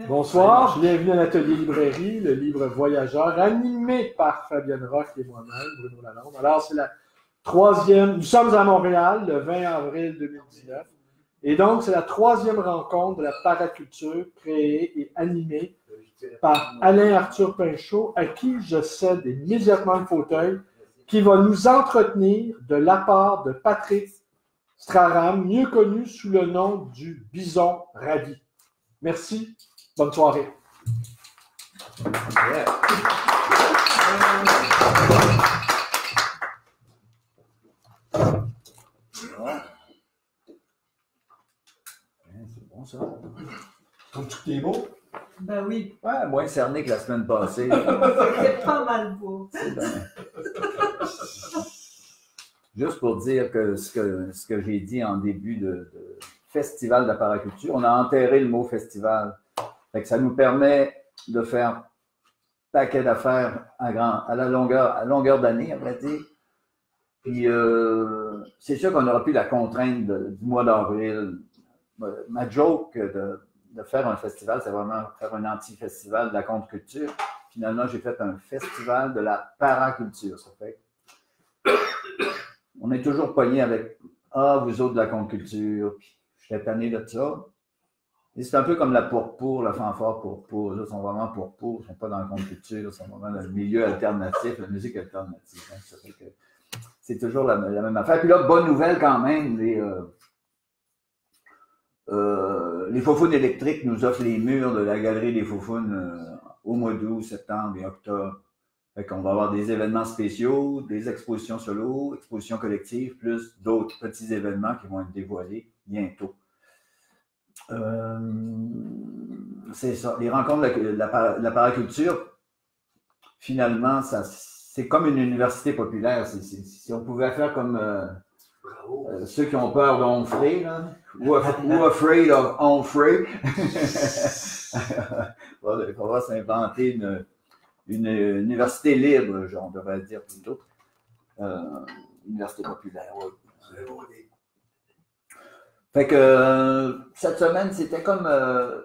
Bonsoir, bienvenue à l'Atelier Librairie, le livre voyageur, animé par Fabienne Roch et moi-même, Bruno Lalonde. Alors, c'est la troisième, nous sommes à Montréal, le 20 avril 2019, et donc c'est la troisième rencontre de la paraculture créée et animée par Alain-Arthur Pinchot, à qui je cède immédiatement le fauteuil, qui va nous entretenir de l'apport de Patrick Strahram, mieux connu sous le nom du Bison Ravi. Merci. Bonne soirée. Yeah. C'est bon ça. Trouves-tu que t'es beau? Ben oui. Ouais, moins cerné que la semaine passée. C'est pas mal beau. Juste pour dire que ce que j'ai dit en début de festival de la paraculture, on a enterré le mot festival. Fait que ça nous permet de faire un paquet d'affaires à longueur d'année, à vrai dire. Puis c'est sûr qu'on n'aura plus la contrainte du mois d'avril. Ma joke de faire un festival, c'est vraiment faire un anti-festival de la contre-culture. Finalement, j'ai fait un festival de la paraculture. Ça fait on est toujours pogné avec « Ah, vous autres de la contre-culture ». J'étais tanné de ça. Et c'est un peu comme la pourpour, la fanfare pourpour. Ils sont vraiment pourpour, ils ne sont pas dans la contre-culture, ils sont vraiment dans le milieu alternatif, la musique alternative. Hein. Ça fait que c'est toujours la même affaire. Puis là, bonne nouvelle quand même, les Faufounes électriques nous offrent les murs de la galerie des Faufounes au mois d'août, septembre et octobre. Fait qu'on va avoir des événements spéciaux, des expositions solo, expositions collectives, plus d'autres petits événements qui vont être dévoilés bientôt. C'est ça. Les rencontres de la paraculture, finalement, c'est comme une université populaire. Si on pouvait faire comme ceux qui ont peur d'Onfray, ou afraid of Onfray, il faudra s'inventer une université libre, on devrait dire plutôt. Université populaire, oui. Fait que cette semaine, c'était comme un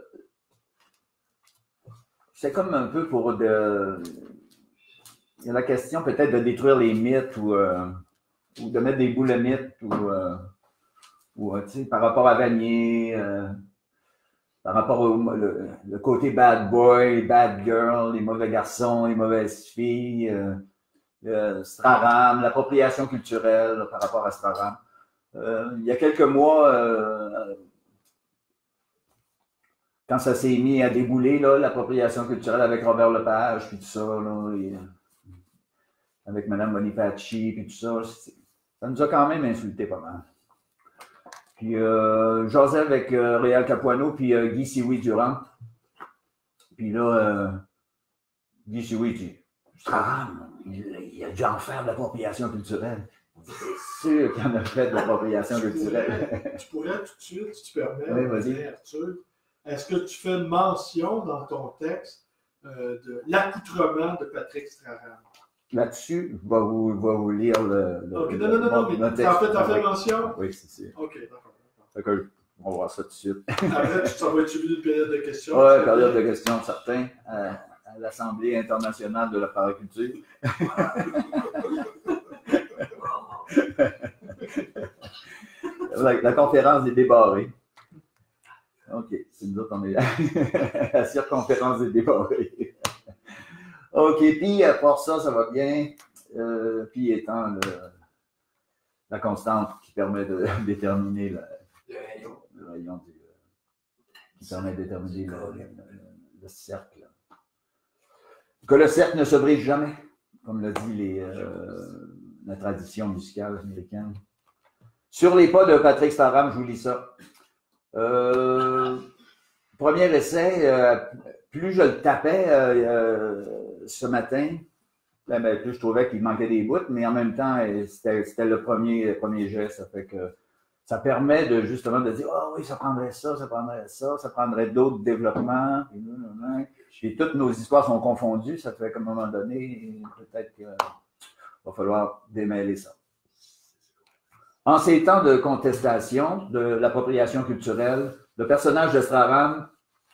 peu pour il y a la question peut-être de détruire les mythes ou de mettre des boules à mythes ou tu sais, par rapport à Vanier, par rapport au le côté bad boy, bad girl, les mauvais garçons, les mauvaises filles, Strahram, l'appropriation culturelle par rapport à Strahram. Il y a quelques mois, quand ça s'est mis à débouler, l'appropriation culturelle avec Robert Lepage, puis tout ça, avec Mme Bonifaci, puis tout ça, ça nous a quand même insulté pas mal. Puis, j'osais avec Réal Capuano, puis Guy Sioui-Durand. Puis là, Guy Sioui dit « Strahram, il a dû en faire de l'appropriation culturelle. » C'est sûr qu'il y en a fait de l'appropriation culturelle. Tu pourrais tout de suite, si tu permets, oui, vas-y. Arthur, est-ce que tu fais mention dans ton texte de l'accoutrement de Patrick Strahram? Là-dessus, je vais vous lire le OK, non, mais t'en fais mention? Oui, c'est sûr. OK, d'accord. Fait que, on va voir ça tout de suite. Après, ça va être une période de questions? Oui, période de questions, certain, à l'Assemblée internationale de la paraculture. La conférence des débarrés. OK, c'est nous autres, on est la circonférence des débarrés. OK, puis à part ça, ça va bien. Puis étant la constante qui permet de déterminer le rayon qui permet de déterminer le cercle. Que le cercle ne se brise jamais, comme l'a dit la tradition musicale américaine. Sur les pas de Patrick Strahram, je vous lis ça. Premier essai, plus je le tapais ce matin, plus je trouvais qu'il manquait des bouts, mais en même temps, c'était le premier geste. Ça fait que ça permet justement de dire « Ah oui, ça prendrait ça, ça prendrait d'autres développements. » Puis toutes nos histoires sont confondues. Ça fait qu'à un moment donné, peut-être qu'il va falloir démêler ça. En ces temps de contestation de l'appropriation culturelle, le personnage de Strahram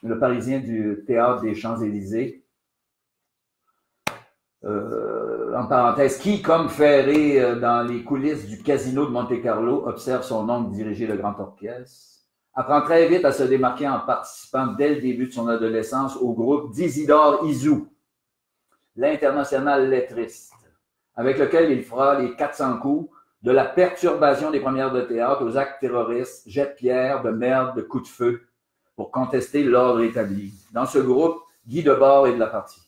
le Parisien du Théâtre des Champs-Élysées. En parenthèse, qui, comme Ferré dans les coulisses du casino de Monte-Carlo, observe son oncle diriger le grand orchestre, apprend très vite à se démarquer en participant dès le début de son adolescence au groupe d'Isidore Isou, l'international lettriste, avec lequel il fera les 400 coups, de la perturbation des premières de théâtre aux actes terroristes, jets de pierre, de merde, de coups de feu, pour contester l'ordre établi. Dans ce groupe, Guy Debord est de la partie.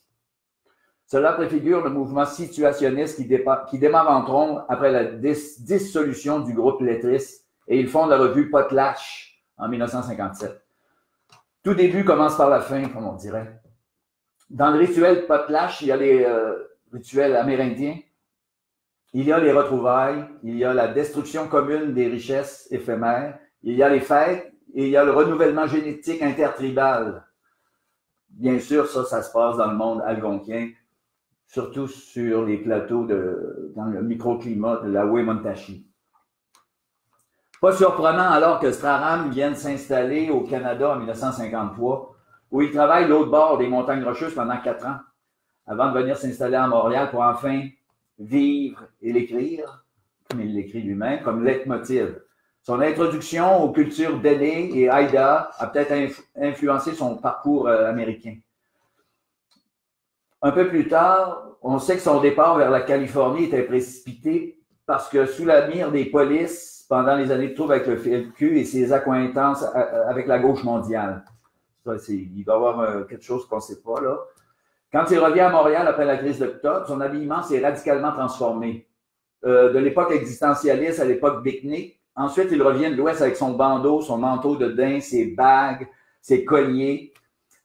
Cela préfigure le mouvement situationniste qui démarre en trombe après la dissolution du groupe lettriste et ils fondent la revue Potlatch en 1957. Tout début commence par la fin, comme on dirait. Dans le rituel Potlatch, il y a les rituels amérindiens, il y a les retrouvailles, il y a la destruction commune des richesses éphémères, il y a les fêtes et il y a le renouvellement génétique intertribal. Bien sûr, ça se passe dans le monde algonquin, surtout sur les plateaux dans le microclimat de la Wemontashi. Pas surprenant alors que Straham vienne s'installer au Canada en 1953, où il travaille l'autre bord des montagnes Rocheuses pendant 4 ans, avant de venir s'installer à Montréal pour enfin vivre et l'écrire, comme il l'écrit lui-même, comme leitmotiv. Son introduction aux cultures d'Aîné et Haïda a peut-être influencé son parcours américain. Un peu plus tard, on sait que son départ vers la Californie était précipité parce que sous la mire des polices, pendant les années de trouble avec le FLQ et ses accointances avec la gauche mondiale. Ça, il va y avoir quelque chose qu'on ne sait pas là. Quand il revient à Montréal après la crise d'octobre, son habillement s'est radicalement transformé. De l'époque existentialiste à l'époque beatnik. Ensuite, il revient de l'Ouest avec son bandeau, son manteau de daim, ses bagues, ses colliers,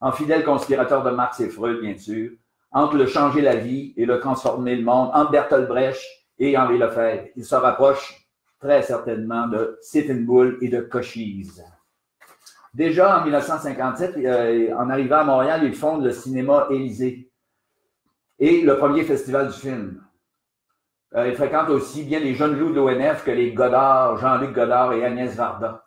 en fidèle conspirateur de Marx et Freud, bien sûr, entre le changer la vie et le transformer le monde, entre Bertolt Brecht et Henri Lefebvre. Il se rapproche très certainement de Sitting Bull et de Cochise. Déjà en 1957, en arrivant à Montréal, il fonde le cinéma Élysée et le premier festival du film. Il fréquente aussi bien les jeunes loups de l'ONF que les Godard, Jean-Luc Godard et Agnès Varda.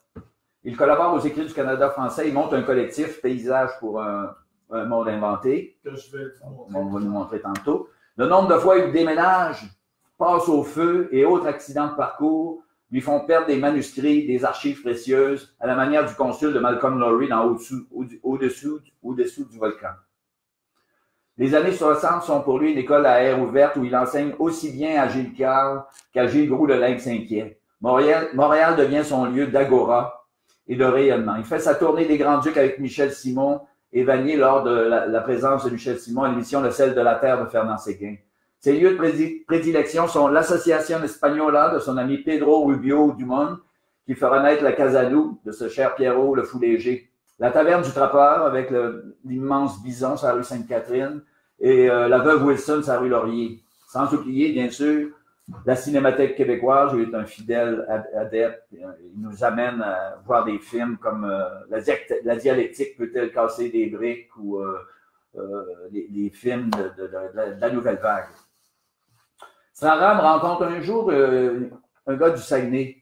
Il collabore aux Écrits du Canada français. Il monte un collectif, Paysage pour un monde inventé. Que je vais vous montrer. On va nous montrer tantôt. Le nombre de fois il déménage, passe au feu et autres accidents de parcours lui font perdre des manuscrits, des archives précieuses, à la manière du consul de Malcolm Lowry dans Au-dessous du volcan. Les années 60 sont pour lui une école à air ouverte où il enseigne aussi bien à Gilles Carle qu'à Gilles Groux de l'Aigues-Saint-Pierre. Montréal devient son lieu d'agora et de rayonnement. Il fait sa tournée des Grands-Ducs avec Michel Simon et Vanier lors de la présence de Michel Simon à l'émission Le sel de la terre de Fernand Séguin. Ses lieux de prédilection sont l'Association Espagnola de son ami Pedro Rubio Dumont, qui fera naître la Casalou de ce cher Pierrot le Fou Léger, la Taverne du Trappeur avec l'immense Bison sur la rue Sainte-Catherine et la Veuve Wilson sur la rue Laurier. Sans oublier, bien sûr, la Cinémathèque québécoise, où il est un fidèle adepte. Il nous amène à voir des films comme La dialectique peut-elle casser des briques ou les films de la nouvelle vague. Straham rencontre un jour un gars du Saguenay.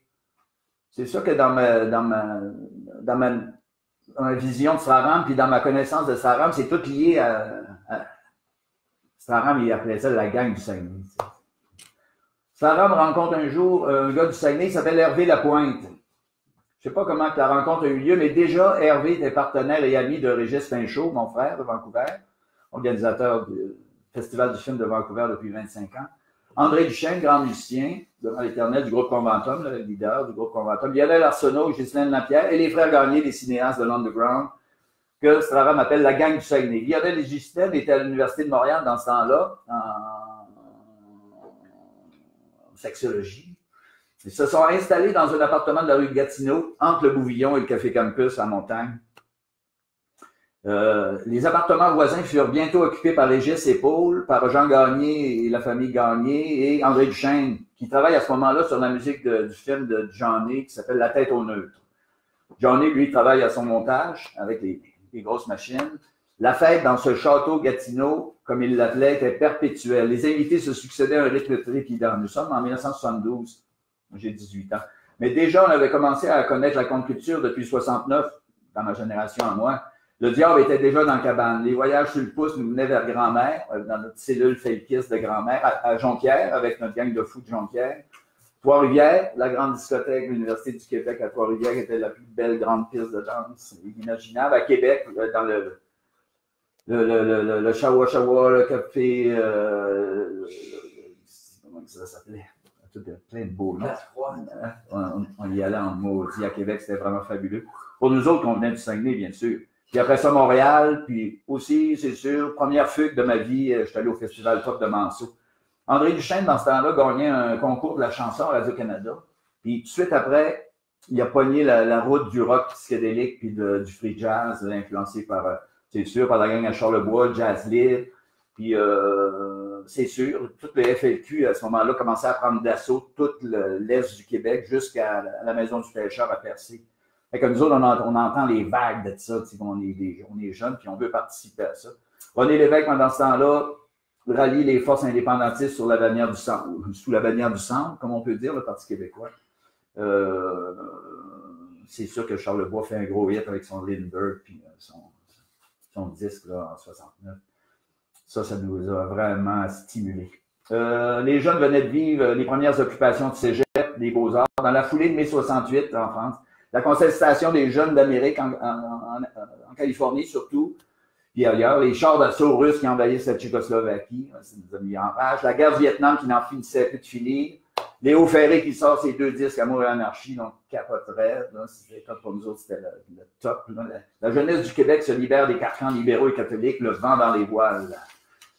C'est sûr que dans ma vision de Straham, puis dans ma connaissance de Straham, c'est tout lié à Straham, il appelait ça la gang du Saguenay. Straham rencontre un jour un gars du Saguenay qui s'appelle Hervé Lapointe. Je ne sais pas comment la rencontre a eu lieu, mais déjà, Hervé était partenaire et ami de Régis Pinchot, mon frère de Vancouver, organisateur du Festival du film de Vancouver depuis 25 ans. André Duchesne, grand musicien, devant l'éternel du groupe Conventum, le leader du groupe Conventum. Lionel Arsenault, Ghislaine Lapierre et les frères Gagné, des cinéastes de l'Underground, que Straham appelle la gang du Saguenay. Lionel et Ghislaine étaient à l'Université de Montréal dans ce temps-là, en sexologie. Ils se sont installés dans un appartement de la rue Gatineau, entre le Bouvillon et le Café Campus à Montagne. Les appartements voisins furent bientôt occupés par Régis et Paul, par Jean Gagné et la famille Gagné et André Duchesne, qui travaille à ce moment-là sur la musique du film de Johnny qui s'appelle La tête au neutre. Johnny, lui, travaille à son montage avec les grosses machines. La fête dans ce château Gatineau, comme il l'appelait, était perpétuelle. Les invités se succédaient à un rythme trépidant. Nous sommes en 1972. J'ai 18 ans. Mais déjà, on avait commencé à connaître la contre-culture depuis 69, dans ma génération à moi. Le diable était déjà dans la cabane. Les voyages sur le pouce nous menaient vers Grand-Mère, dans notre cellule felkiste de Grand-Mère, à Jonquière, avec notre gang de fous de Jonquière. Trois-Rivières, la grande discothèque de l'Université du Québec à Trois-Rivières, qui était la plus belle grande piste de danse imaginable. À Québec, dans le Shawa Shawa, le café, comment ça s'appelait? Plein de beaux noms. On y allait en maudit à Québec, c'était vraiment fabuleux. Pour nous autres, on venait du Saguenay, bien sûr. Puis après ça, Montréal, puis aussi, c'est sûr, première fugue de ma vie, je suis allé au Festival Pop de Manceau. André Duchesne, dans ce temps-là, gagnait un concours de la chanson à Radio-Canada. Puis tout de suite après, il a pogné la route du rock psychédélique puis du free jazz, influencé par, c'est sûr, par la gang à Charlebois, Jazz Libre. Puis c'est sûr, tout le FLQ, à ce moment-là, commençait à prendre d'assaut tout l'est du Québec jusqu'à la maison du pêcheur à Percé. Fait que nous autres, on entend les vagues de ça, on est jeunes, puis on veut participer à ça. René Lévesque, pendant ce temps-là, rallie les forces indépendantistes sous la bannière du centre, comme on peut dire, le Parti québécois. C'est sûr que Charlebois fait un gros hit avec son Lindbergh, puis son disque là, en 69. Ça nous a vraiment stimulés. Les jeunes venaient de vivre les premières occupations de cégep, des Beaux-Arts, dans la foulée de mai 68 en France. La contestation des jeunes d'Amérique en Californie surtout, puis ailleurs, les chars d'assaut russes qui envahissent la Tchécoslovaquie, ça nous a mis en rage. La guerre du Vietnam qui n'en finissait plus de finir. Léo Ferré qui sort ses 2 disques Amour et Anarchie, donc capoterait. Pour nous autres, c'était le top. Là. La jeunesse du Québec se libère des carcans libéraux et catholiques, le vent dans les voiles.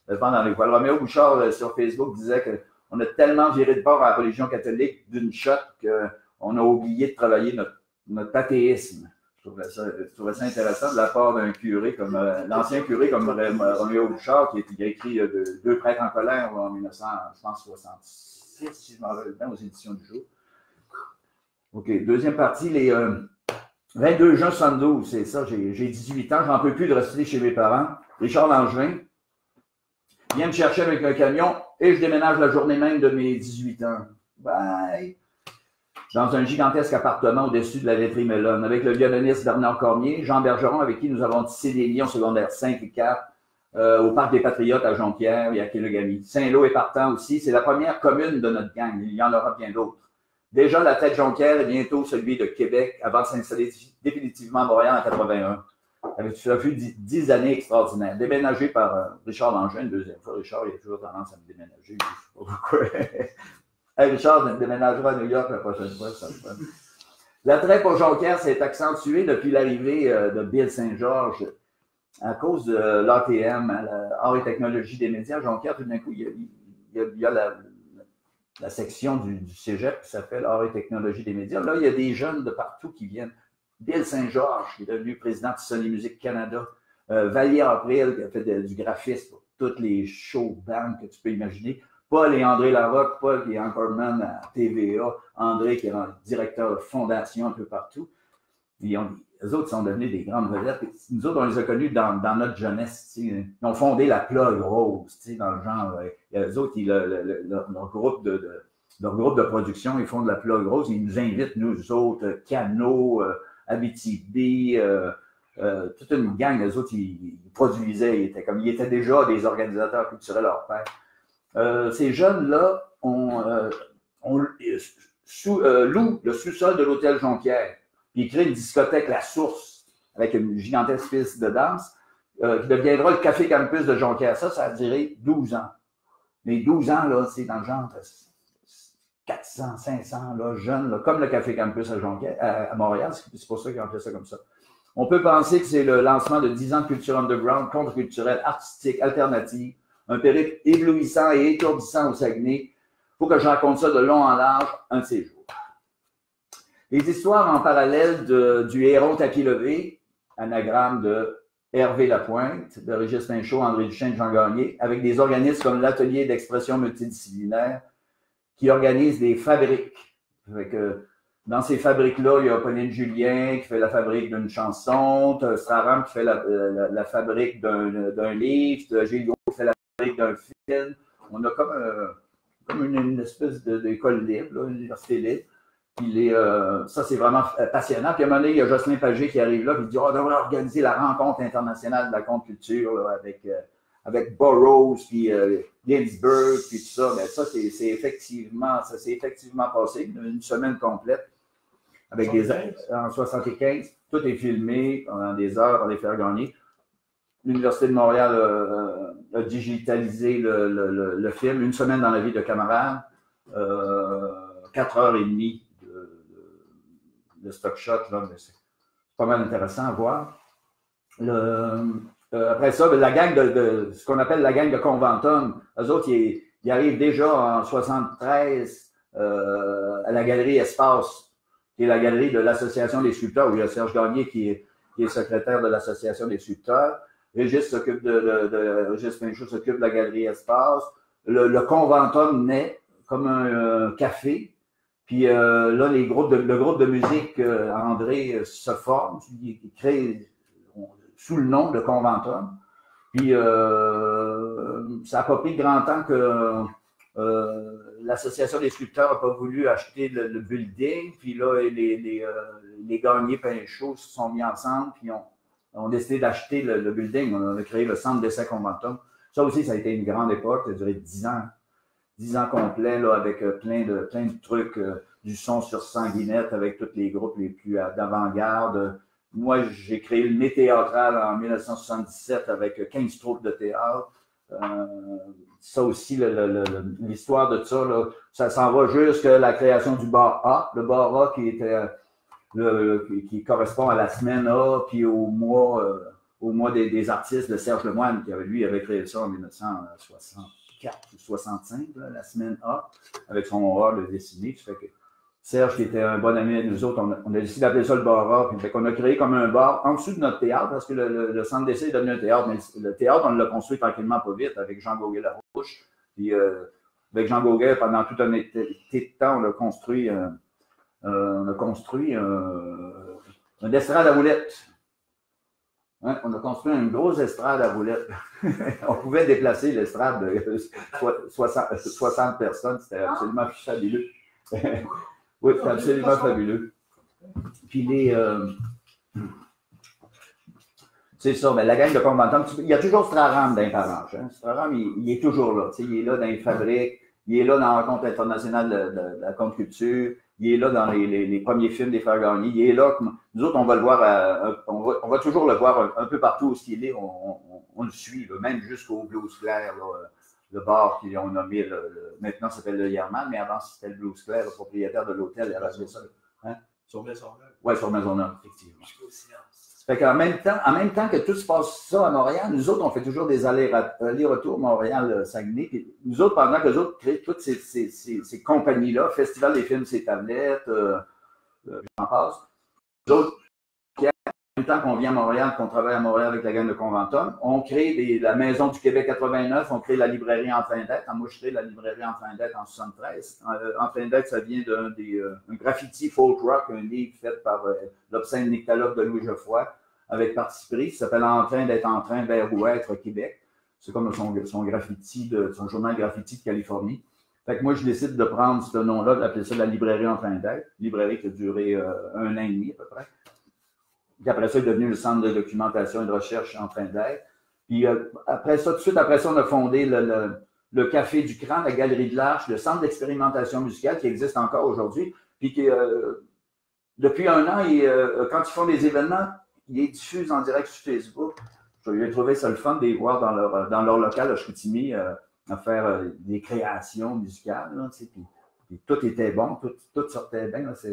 Le vent dans les voiles. Roméo Bouchard, sur Facebook, disait qu'on a tellement viré de bord à la religion catholique d'une shot qu'on a oublié de travailler notre pathéisme. Je trouvais ça intéressant de la part d'un curé comme l'ancien curé comme Roméo Bouchard, qui a écrit Deux prêtres en colère en 1966, si je m'en rappelle bien, aux éditions du jour. OK, deuxième partie, les 22 juin 72, c'est ça, j'ai 18 ans, j'en peux plus de rester chez mes parents. Richard Langevin vient me chercher avec un camion et je déménage la journée même de mes 18 ans. Bye! Dans un gigantesque appartement au-dessus de la laiterie Mellon, avec le violoniste Bernard Cormier, Jean Bergeron, avec qui nous avons tissé des liens secondaires 5 et 4, au Parc des Patriotes à Jonquière et à Kenegami. Saint-Lô est partant aussi. C'est la première commune de notre gang. Il y en aura bien d'autres. Déjà la tête Jonquière et bientôt celui de Québec avant de s'installer définitivement à Montréal en 81. Ça fut 10 années extraordinaires. Déménagé par Richard Langevin une deuxième fois. Richard, il a toujours tendance à me déménager. Je ne sais pas pourquoi. Hey, Richard déménagera à New York la prochaine fois, ça me fait. L'attrait pour Jonquière s'est accentué depuis l'arrivée de Bill Saint-Georges à cause de l'ATM, Art et technologie des médias. Jonquière, tout d'un coup, il y a la section du cégep qui s'appelle Art et technologie des médias. Là, il y a des jeunes de partout qui viennent. Bill Saint-Georges, qui est devenu président de Sony Music Canada. Valier April, qui a fait du graphisme pour toutes les show bands que tu peux imaginer. Paul et André Larocque, Paul qui est anchorman à TVA, André qui est directeur de fondation un peu partout. Et les autres sont devenus des grandes vedettes. Nous autres, on les a connus dans notre jeunesse. Ils ont fondé la Plug Rose, dans le genre. Les autres, leur groupe de production, ils font de la Plug Rose. Ils nous invitent, nous autres, Cano, Abitibi, toute une gang. Les autres, ils produisaient. Ils étaient déjà des organisateurs culturels hors pair. Ces jeunes-là louent le sous-sol de l'hôtel Jonquière. Puis ils créent une discothèque La Source avec une gigantesque piste de danse qui deviendra le Café Campus de Jonquière. Ça a duré 12 ans. Mais 12 ans, là, c'est dans le genre 400, 500 là, jeunes, là, comme le Café Campus à Jonquière, à Montréal. C'est pour ça qu'ils ont fait ça comme ça. On peut penser que c'est le lancement de 10 ans de culture underground, contre-culturelle, artistique, alternative. Un périple éblouissant et étourdissant au Saguenay. Il faut que je raconte ça de long en large un de ces jours. Les histoires en parallèle du héron tapis levé, anagramme de Hervé Lapointe, de Régis Pinchot, André Duchesne, Jean Gagné, avec des organismes comme l'Atelier d'expression multidisciplinaire qui organisent des fabriques. Dans ces fabriques-là, il y a Pauline Julien qui fait la fabrique d'une chanson, Staram qui fait la fabrique d'un livre, Gilles qui fait la d'un film. On a comme une espèce d'école libre, une université libre. Puis ça, c'est vraiment passionnant. Puis à un moment donné, il y a Jocelyn Pagé qui arrive là, puis il dit, on devrait organiser la rencontre internationale de la contre-culture là, avec Burroughs, puis Ginsberg, puis tout ça. Ben, ça, ça s'est effectivement passé, une semaine complète, avec en 75. Tout est filmé pendant des heures, on les faire gagner. L'Université de Montréal a digitalisé le film, une semaine dans la vie de camarades, 4h30 de stock shot, là, mais c'est pas mal intéressant à voir. Après ça, la gang ce qu'on appelle la gang de Conventum, eux autres, ils arrivent déjà en 73 à la galerie Espace, qui est la galerie de l'Association des sculpteurs, où il y a Serge Gagné qui est secrétaire de l'Association des sculpteurs. Régis s'occupe Régis Pinchot s'occupe de la galerie Espace. Le Conventum naît comme un café. Puis là, le groupe de musique André se forme, il crée sous le nom de Conventum. Puis ça n'a pas pris grand temps que l'Association des sculpteurs n'a pas voulu acheter le building. Puis là, les gagnés Pinchot se sont mis ensemble, puis ont décidé d'acheter le building. On a créé le centre d'essai Conventum. Ça aussi, ça a été une grande époque, ça a duré 10 ans. 10 ans complets, là, avec plein de trucs, du son sur sanguinette avec tous les groupes les plus d'avant-garde. Moi, j'ai créé le Nez théâtral en 1977 avec 15 troupes de théâtre. Ça aussi, l'histoire de ça, là, ça s'en va jusqu'à la création du bar A. Le bar A qui correspond à la semaine A, puis au mois des artistes de Serge Lemoine, qui lui avait créé ça en 1964 ou 65, là, la semaine A, avec son A de dessiné. Ça fait que Serge, qui était un bon ami de nous autres, on a décidé d'appeler ça le bar A. Puis, fait qu'on a créé comme un bar en dessous de notre théâtre, parce que le centre d'essai est devenu un théâtre, mais le théâtre, on l'a construit tranquillement, pas vite, avec Jean Gauguin-Larouche. Puis avec Jean Gauguin, pendant tout un été de temps, on a construit une estrade à roulettes. Hein? On a construit une grosse estrade à roulettes. On pouvait déplacer l'estrade de 60 personnes. C'était absolument fabuleux. Oui, c'était absolument fabuleux. Puis c'est ça, mais la gang de Conventum, il y a toujours Straram dans les parages. Hein? Straram, il est toujours là. Il est là dans les fabriques, il est là dans la rencontre internationale de la contre-culture. Il est là dans les premiers films des Frères Gagné. Il est là. Nous autres, on va le voir, on va toujours le voir un peu partout où il est. On le suit, là, même jusqu'au Blues Clair, là, le bar qu'ils ont nommé, maintenant ça s'appelle le Yerman, mais avant c'était le Blues Clair, le propriétaire de l'hôtel. Hein? Sur Maisonneuve. Oui, sur Maisonneuve, effectivement. Jusqu'au silence. Fait qu'en même temps que tout se passe ça à Montréal, nous autres, on fait toujours des allers-retours Montréal-Saguenay. Nous autres, pendant que les autres créent toutes ces compagnies-là, Festival des films, ces tablettes, j'en passe. Nous autres, en même temps qu'on vient à Montréal, qu'on travaille à Montréal avec la gang de Conventum, on crée la Maison du Québec 89, on crée la librairie En train d'être. Moi, je crée la librairie En train d'être en 73. En train d'être, ça vient d'un graffiti folk rock, un livre fait par l'obscène Nyctalope de Louis Geoffroy, avec parti pris, qui s'appelle En train d'être en train vers ou être Québec. C'est comme son graffiti, son journal graffiti de Californie. Fait que moi, je décide de prendre ce nom-là, d'appeler ça la librairie En train d'être. Librairie qui a duré 1 an et demi à peu près. Puis après ça, il est devenu le centre de documentation et de recherche En train d'être. Puis après ça, tout de suite après ça, on a fondé le Café du Cran, la Galerie de l'Arche, le centre d'expérimentation musicale qui existe encore aujourd'hui. Puis qui, depuis 1 an, quand ils font des événements, ils diffusent en direct sur Facebook. J'ai trouvé ça le fun de les voir dans leur local à Chicoutimi à faire des créations musicales. Là, puis tout était bon, tout sortait bien. Là, ça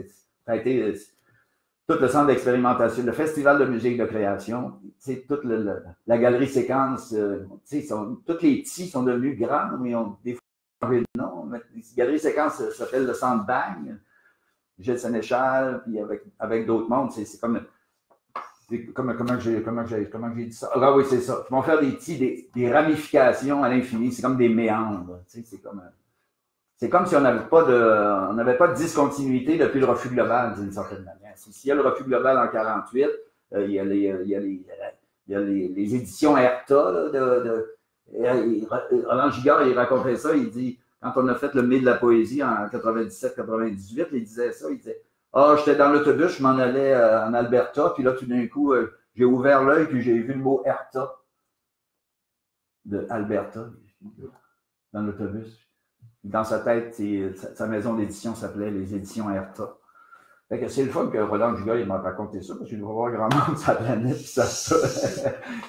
a été tout le centre d'expérimentation, le festival de musique de création, toute la galerie séquence, tous les petits sont devenus grands, mais ont des fois changé de nom. La galerie séquence s'appelle le Centre Bang, Gilles Sénéchal, puis avec d'autres mondes, c'est comme comment j'ai dit ça? Ah oui, c'est ça. Ils vont faire des ramifications à l'infini, c'est comme des méandres. C'est comme si on n'avait pas de discontinuité depuis le refus global, d'une certaine manière. S'il y a le refus global en 1948, il y a les éditions ERTA. Roland Gigard, il racontait ça, il dit, quand on a fait le mai de la poésie en 97-98, il disait ça, il disait « Ah, j'étais dans l'autobus, je m'en allais en Alberta, puis là, tout d'un coup, j'ai ouvert l'œil, puis j'ai vu le mot Herta de Alberta dans l'autobus. Dans sa tête, sa maison d'édition s'appelait les éditions Herta. Fait que c'est le fun que Roland Dugas il m'a raconté ça, parce qu'il doit y avoir grand monde sur la planète qui savent ça.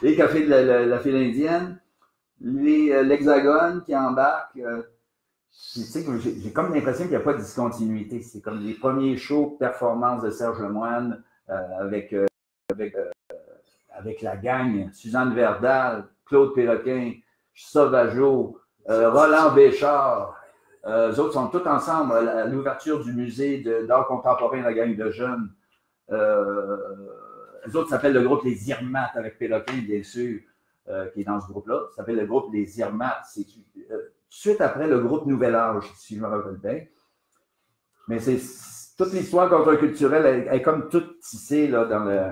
Les cafés de la file indienne, l'Hexagone qui embarque. Tu sais, j'ai comme l'impression qu'il n'y a pas de discontinuité. C'est comme les premiers shows performances de Serge Lemoine avec la gang, Suzanne Verdal, Claude Péloquin, Sauvageau, Roland Béchard. Eux autres sont tous ensemble à l'ouverture du musée d'art contemporain, la gang de jeunes. Eux autres s'appellent le groupe Les Irmates, avec Péloquin, bien sûr, qui est dans ce groupe-là. Ça s'appelle le groupe Les Irmates. C'est tout de suite après le groupe Nouvel Âge, si je me rappelle bien. Mais c'est toute l'histoire contre-culturelle est comme toute tissée là, dans le...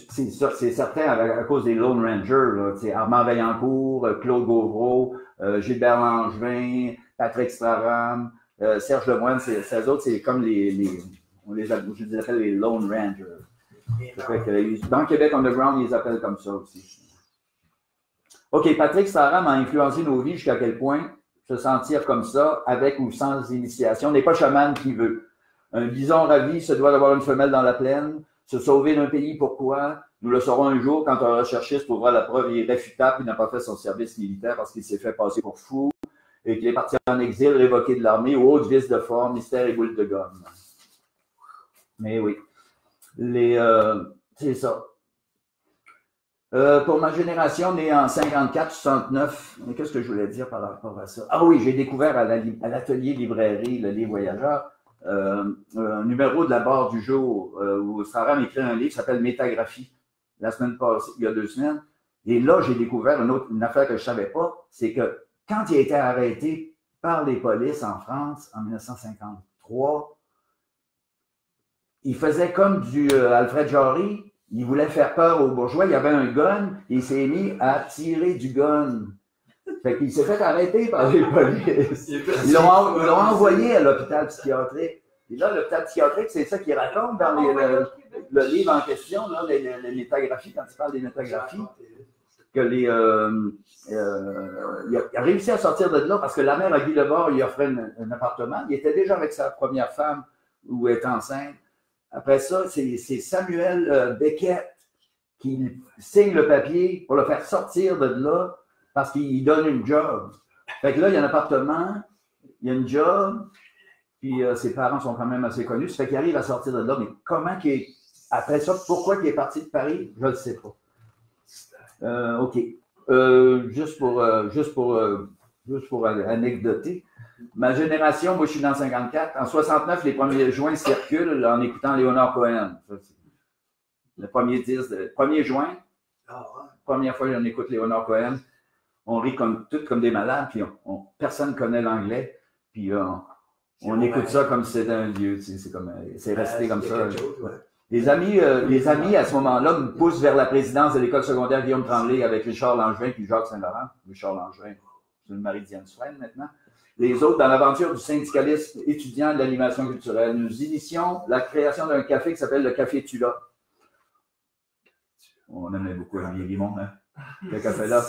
C'est certain à cause des Lone Rangers, Armand Vaillancourt, Claude Gauvreau, Gilbert Langevin, Patrick Straham, Serge Lemoine, ces autres, c'est comme je les appelle les Lone Rangers. Dans Québec Underground, ils les appellent comme ça aussi. OK, Patrick Straham a influencé nos vies jusqu'à quel point se sentir comme ça, avec ou sans initiation, n'est pas chaman qui veut. Un bison ravi se doit d'avoir une femelle dans la plaine. Se sauver d'un pays, pourquoi? Nous le saurons un jour quand un recherchiste trouvera la preuve irréfutable qu'il n'a pas fait son service militaire parce qu'il s'est fait passer pour fou et qu'il est parti en exil, révoqué de l'armée ou autre vice de forme, mystère et boule de gomme. Mais oui, c'est ça. Pour ma génération, née en 54-69, qu'est-ce que je voulais dire par rapport à ça? Ah oui, j'ai découvert à l'atelier librairie Le Livre Voyageur un numéro de la barre du jour où Straham écrit un livre qui s'appelle Métagraphie, la semaine passée, il y a 2 semaines. Et là, j'ai découvert une affaire que je ne savais pas, c'est que quand il a été arrêté par les polices en France en 1953, il faisait comme du Alfred Jarry, il voulait faire peur aux bourgeois, il y avait un gun, et il s'est mis à tirer du gun. Fait qu'il s'est fait arrêter par les polices. Ils l'ont envoyé à l'hôpital psychiatrique. Et là, l'hôpital psychiatrique, c'est ça qu'il raconte dans le livre en question, là, les métagraphies, quand il parle des métagraphies, que il a réussi à sortir de là parce que la mère à Guy Lebord lui offrait un appartement. Il était déjà avec sa première femme où elle est enceinte. Après ça, c'est Samuel Beckett qui signe le papier pour le faire sortir de là parce qu'il donne une job. Fait que là, il y a un appartement, il y a une job, puis ses parents sont quand même assez connus. Ça fait qu'il arrive à sortir de là. Mais comment qu'il est... Après ça, pourquoi il est parti de Paris, je ne le sais pas. OK. Juste pour anecdoter, ma génération, moi je suis dans 54. En 69, les premiers joints circulent en écoutant Léonard Cohen. Le premier 1er juin, première fois qu'on écoute Léonard Cohen, on rit tous comme des malades, puis personne ne connaît l'anglais, puis on écoute ça comme si c'était un dieu. C'est resté comme ça. Les amis, à ce moment-là, me poussent vers la présidence de l'école secondaire Guillaume Tremblay avec Richard Langevin puis Jacques Saint-Laurent. Richard Langevin, c'est le mari de Diane Dufresne maintenant. Les autres, dans l'aventure du syndicalisme étudiant de l'animation culturelle, nous initions la création d'un café qui s'appelle le Café Tula. On aimait beaucoup Olivier Guimond, hein? Le café-là.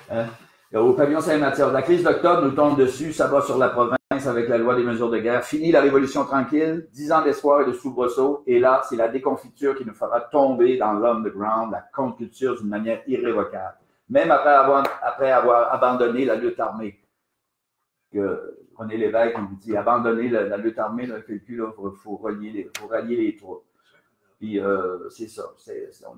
Hein? Au pavillon Saint-Mathieu. La crise d'octobre nous tombe dessus, ça va sur la province avec la loi des mesures de guerre. Fini la révolution tranquille, 10 ans d'espoir et de soubresaut. Et là, c'est la déconfiture qui nous fera tomber dans l'underground, la contre-culture d'une manière irrévocable. Même après avoir abandonné la lutte armée. Que René Lévesque nous dit, abandonner la lutte armée, là, il faut rallier les troupes. Puis c'est ça,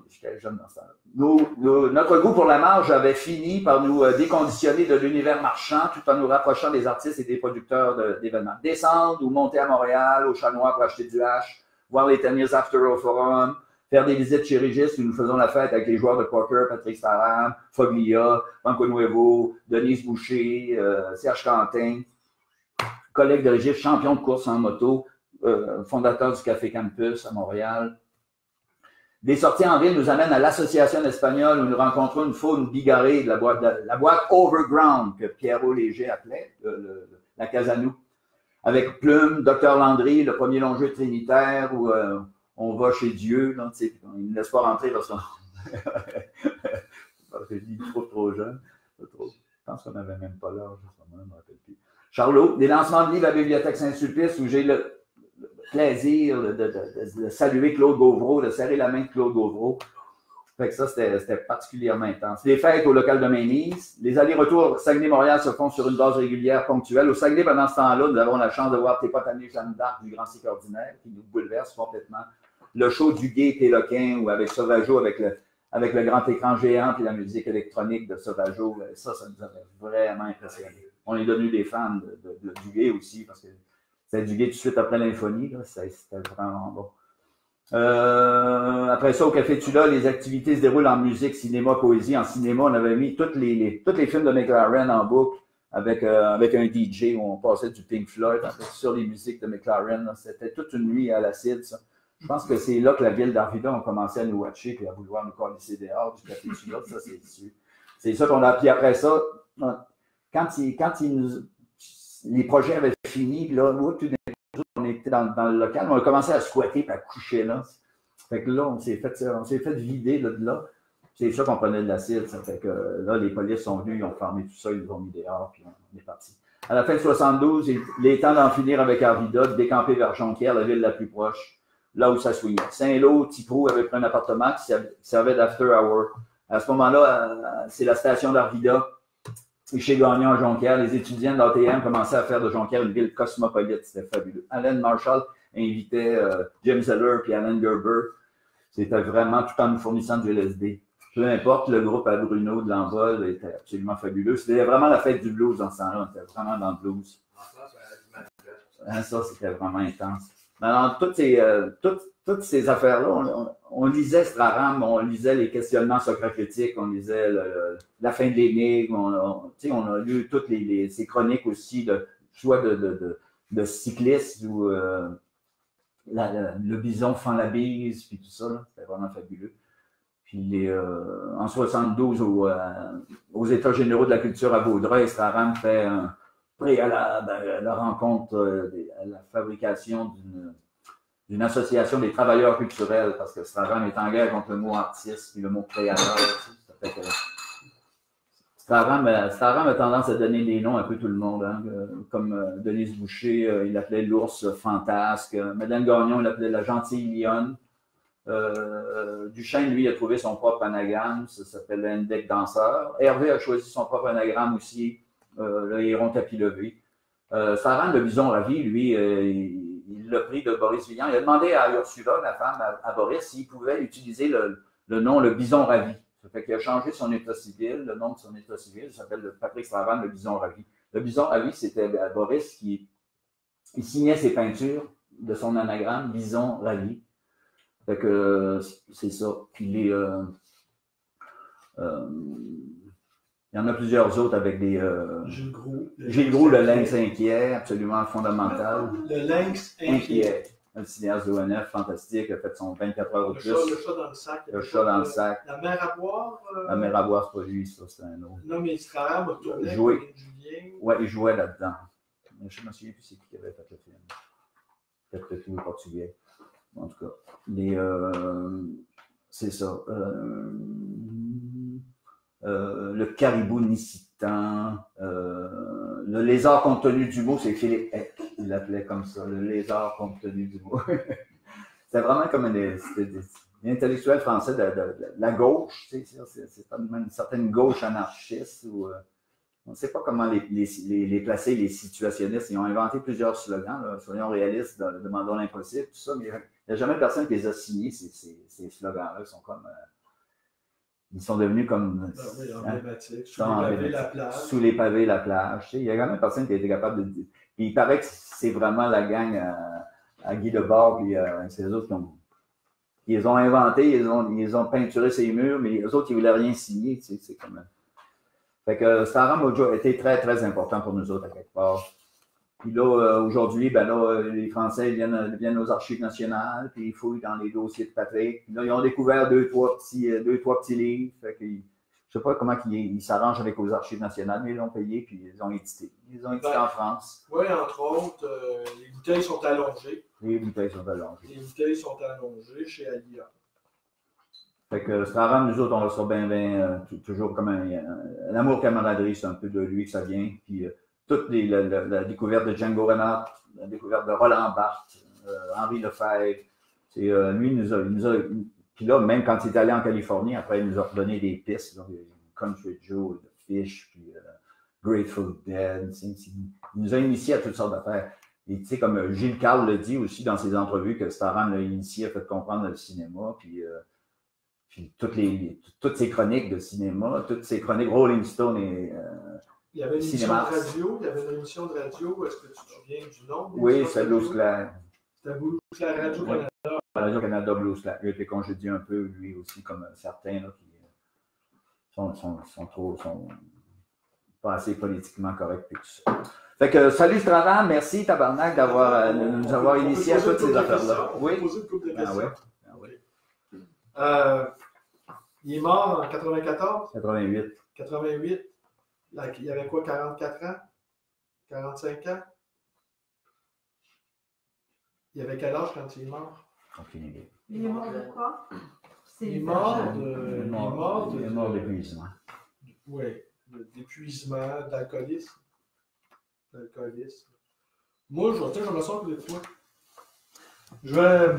j'étais jeune dans ce temps-là. Notre goût pour la marge avait fini par nous déconditionner de l'univers marchand tout en nous rapprochant des artistes et des producteurs d'événements. Descendre ou monter à Montréal, au Chat Noir pour acheter du hash, voir les tennis after au forum, faire des visites chez Régis où nous faisons la fête avec les joueurs de poker, Patrick Straham, Foglia, Banco Nuevo, Denise Boucher, Serge Quentin, collègue de Régis, champion de course en moto, fondateur du Café Campus à Montréal. Des sorties en ville nous amènent à l'Association espagnole où nous rencontrons une faune bigarrée de la boîte Overground que Pierrot Léger appelait, la Casanou. Avec Plume, Dr Landry, le premier long jeu trinitaire où on va chez Dieu, là, il ne laisse pas rentrer parce qu'on je dis trop jeune. Trop. Je pense qu'on n'avait même pas l'âge, je ne me rappelle plus. Charlot, des lancements de livres à la Bibliothèque Saint-Sulpice où j'ai le plaisir de saluer Claude Gauvreau, de serrer la main de Claude Gauvreau. Fait que ça, c'était particulièrement intense. Les fêtes au local de Mainise. Les allers-retours Saguenay-Montréal se font sur une base régulière ponctuelle. Au Saguenay, pendant ce temps-là, nous avons la chance de voir T'es pas tanné Jeanne d'Arc du Grand Cycle ordinaire qui nous bouleverse complètement. Le show du Gué Téloquin ou avec Sauvageau, avec le grand écran géant et la musique électronique de Sauvageau. Ça nous avait vraiment impressionné. On est devenus des fans du Gué aussi parce que c'était du Gué tout de suite après l'Infonie. C'était vraiment bon. Après ça, au Café Tula, les activités se déroulent en musique, cinéma, poésie. En cinéma, on avait mis tous les films de McLaren en boucle avec un DJ où on passait du Pink Floyd sur les musiques de McLaren. C'était toute une nuit à l'acide, ça. Je pense que c'est là que la ville d'Arvida a commencé à nous watcher et à vouloir nous coller dehors du Café Tula. Ça, c'est ça qu'on a appris après ça. Quand les projets avaient fini, là, tout d'un coup, on était dans le local, on a commencé à squatter et à coucher là. Fait que là, on s'est fait vider là, de là. C'est ça qu'on prenait de l'acide. Ça fait que là, les polices sont venus, ils ont fermé tout ça, ils nous ont mis dehors, puis on est parti. À la fin de 72, il est temps d'en finir avec Arvida, de décamper vers Jonquière, la ville la plus proche, là où ça swingait. Saint-Lô, Tiprou avait pris un appartement qui servait d'after hour. À ce moment-là, c'est la station d'Arvida. Et chez Gagnon à Jonquière, les étudiants de l'ATM commençaient à faire de Jonquière une ville cosmopolite. C'était fabuleux. Alan Marshall invitait James Heller et Alan Gerber. C'était vraiment tout en nous fournissant du LSD. Peu importe, le groupe à Bruno de l'Envol était absolument fabuleux. C'était vraiment la fête du blues dans ce temps-là. On était vraiment dans le blues. Ça, c'était vraiment intense. Alors, toutes ces affaires-là, on lisait Straram, on lisait les questionnements socratiques, on lisait la fin de l'énigme, on a lu toutes ces chroniques aussi, soit de cyclistes ou le bison fend la bise, puis tout ça, c'était vraiment fabuleux. Puis en 72, aux États généraux de la culture à Vaudreuil, Straram fait un préalable à la rencontre, à la fabrication d'une association des travailleurs culturels, parce que Straram est en guerre contre le mot artiste et le mot créateur. Ça fait que Straram a tendance à donner des noms un peu tout le monde, hein, comme Denise Boucher, il l'appelait l'ours fantasque. Madeleine Gagnon, il l'appelait la gentille lionne. Duchesne, lui, a trouvé son propre anagramme, ça s'appelle l'index danseur. Hervé a choisi son propre anagramme aussi, le héron tapis levé. Straram, le bison ravi, lui, il l'a pris de Boris Vian. Il a demandé à Ursula, la femme, à Boris, s'il pouvait utiliser le nom le bison ravi. Ça fait qu'il a changé son état civil, le nom de son état civil, ça s'appelle Patrick Straram, le bison ravi. Le bison ravi, c'était Boris qui signait ses peintures de son anagramme, bison ravi. Fait que c'est ça. Puis il y en a plusieurs autres avec des. Gilles Groux, le lynx inquiet, absolument fondamental. Le lynx inquiet. Un cinéaste d'ONF fantastique, a fait son 24 heures au plus. Le chat dans le sac. Le chat dans le sac. La mer à boire. La mer à boire, c'est pas lui, ça, c'est un autre. Non, mais Straram a tourné avec Julien. Ouais, il jouait là-dedans. Je ne me souviens plus c'est qui avait fait le film. Peut-être le film portugais. En tout cas, c'est ça. Le caribou nicitant, le lézard compte tenu du mot, c'est Philippe Eck, il l'appelait comme ça, le lézard compte tenu du mot. C'était vraiment comme un intellectuel français de la gauche, c'est une certaine gauche anarchiste, ou on ne sait pas comment les placer, les situationnistes. Ils ont inventé plusieurs slogans, là, soyons réalistes, demandons l'impossible, tout ça, mais il n'y a jamais personne qui les a signés, ces slogans-là. Ils sont comme. Ils sont devenus comme. Oui, emblématiques. Sous les pavés, la plage. Il n'y a jamais personne qui a été capable de dire. Puis il paraît que c'est vraiment la gang à Guy Debord et ces autres qui les ont inventés, ils ont peinturé ces murs, mais les autres, ils ne voulaient rien signer. C'est comme. Fait que Staram a été très, très important pour nous autres, à quelque part. Puis là, aujourd'hui, ben là, les Français viennent aux archives nationales, puis ils fouillent dans les dossiers de Patrick. Puis là, ils ont découvert deux, trois petits livres. Fait que, je ne sais pas comment ils s'arrangent avec les archives nationales, mais ils l'ont payé, puis ils ont édité. Ils ont édité en France. Oui, entre autres, les bouteilles sont allongées. Les bouteilles sont allongées. Les bouteilles sont allongées chez Alia. Fait que Straham, nous autres, on reçoit bien, toujours comme un amour camaraderie, c'est un peu de lui que ça vient. Puis toute la découverte de Django Reinhardt, la découverte de Roland Barthes, Henri Lefebvre, lui, il nous a. Puis là, même quand il est allé en Californie, après, il nous a redonné des pistes, là, Country Joe, The Fish, puis Grateful Dead. Il nous a initiés à toutes sortes d'affaires. Et tu sais, comme Gilles Carle le dit aussi dans ses entrevues, que Straham l'a initié, a fait comprendre le cinéma, puis toutes ces chroniques de cinéma, toutes ces chroniques Rolling Stone et il y avait une émission de Cinéma. radio. Il y avait une émission de radio. Est-ce que tu te souviens du nom? Oui, c'est Blues Claire. C'était Blues Claire Radio-Canada. Radio-Canada Blues Claire. Il a été congédié un peu, lui aussi, comme certains là, qui sont pas assez politiquement corrects et tout ça. Fait que, salut Straham, merci Tabarnak de nous avoir initiés à toutes ces affaires-là. Oui. Oui. Poser une couple de Ah questions. ouais. Ah ouais. Il est mort en 94, 88. 88. Là, il avait quoi, 44 ans? 45 ans? Il avait quel âge quand il est mort? Aucune idée. Il est mort de quoi? Il est mort Il est mort d'épuisement. Oui, d'épuisement, d'alcoolisme. Moi, je me sens de toi. Je vais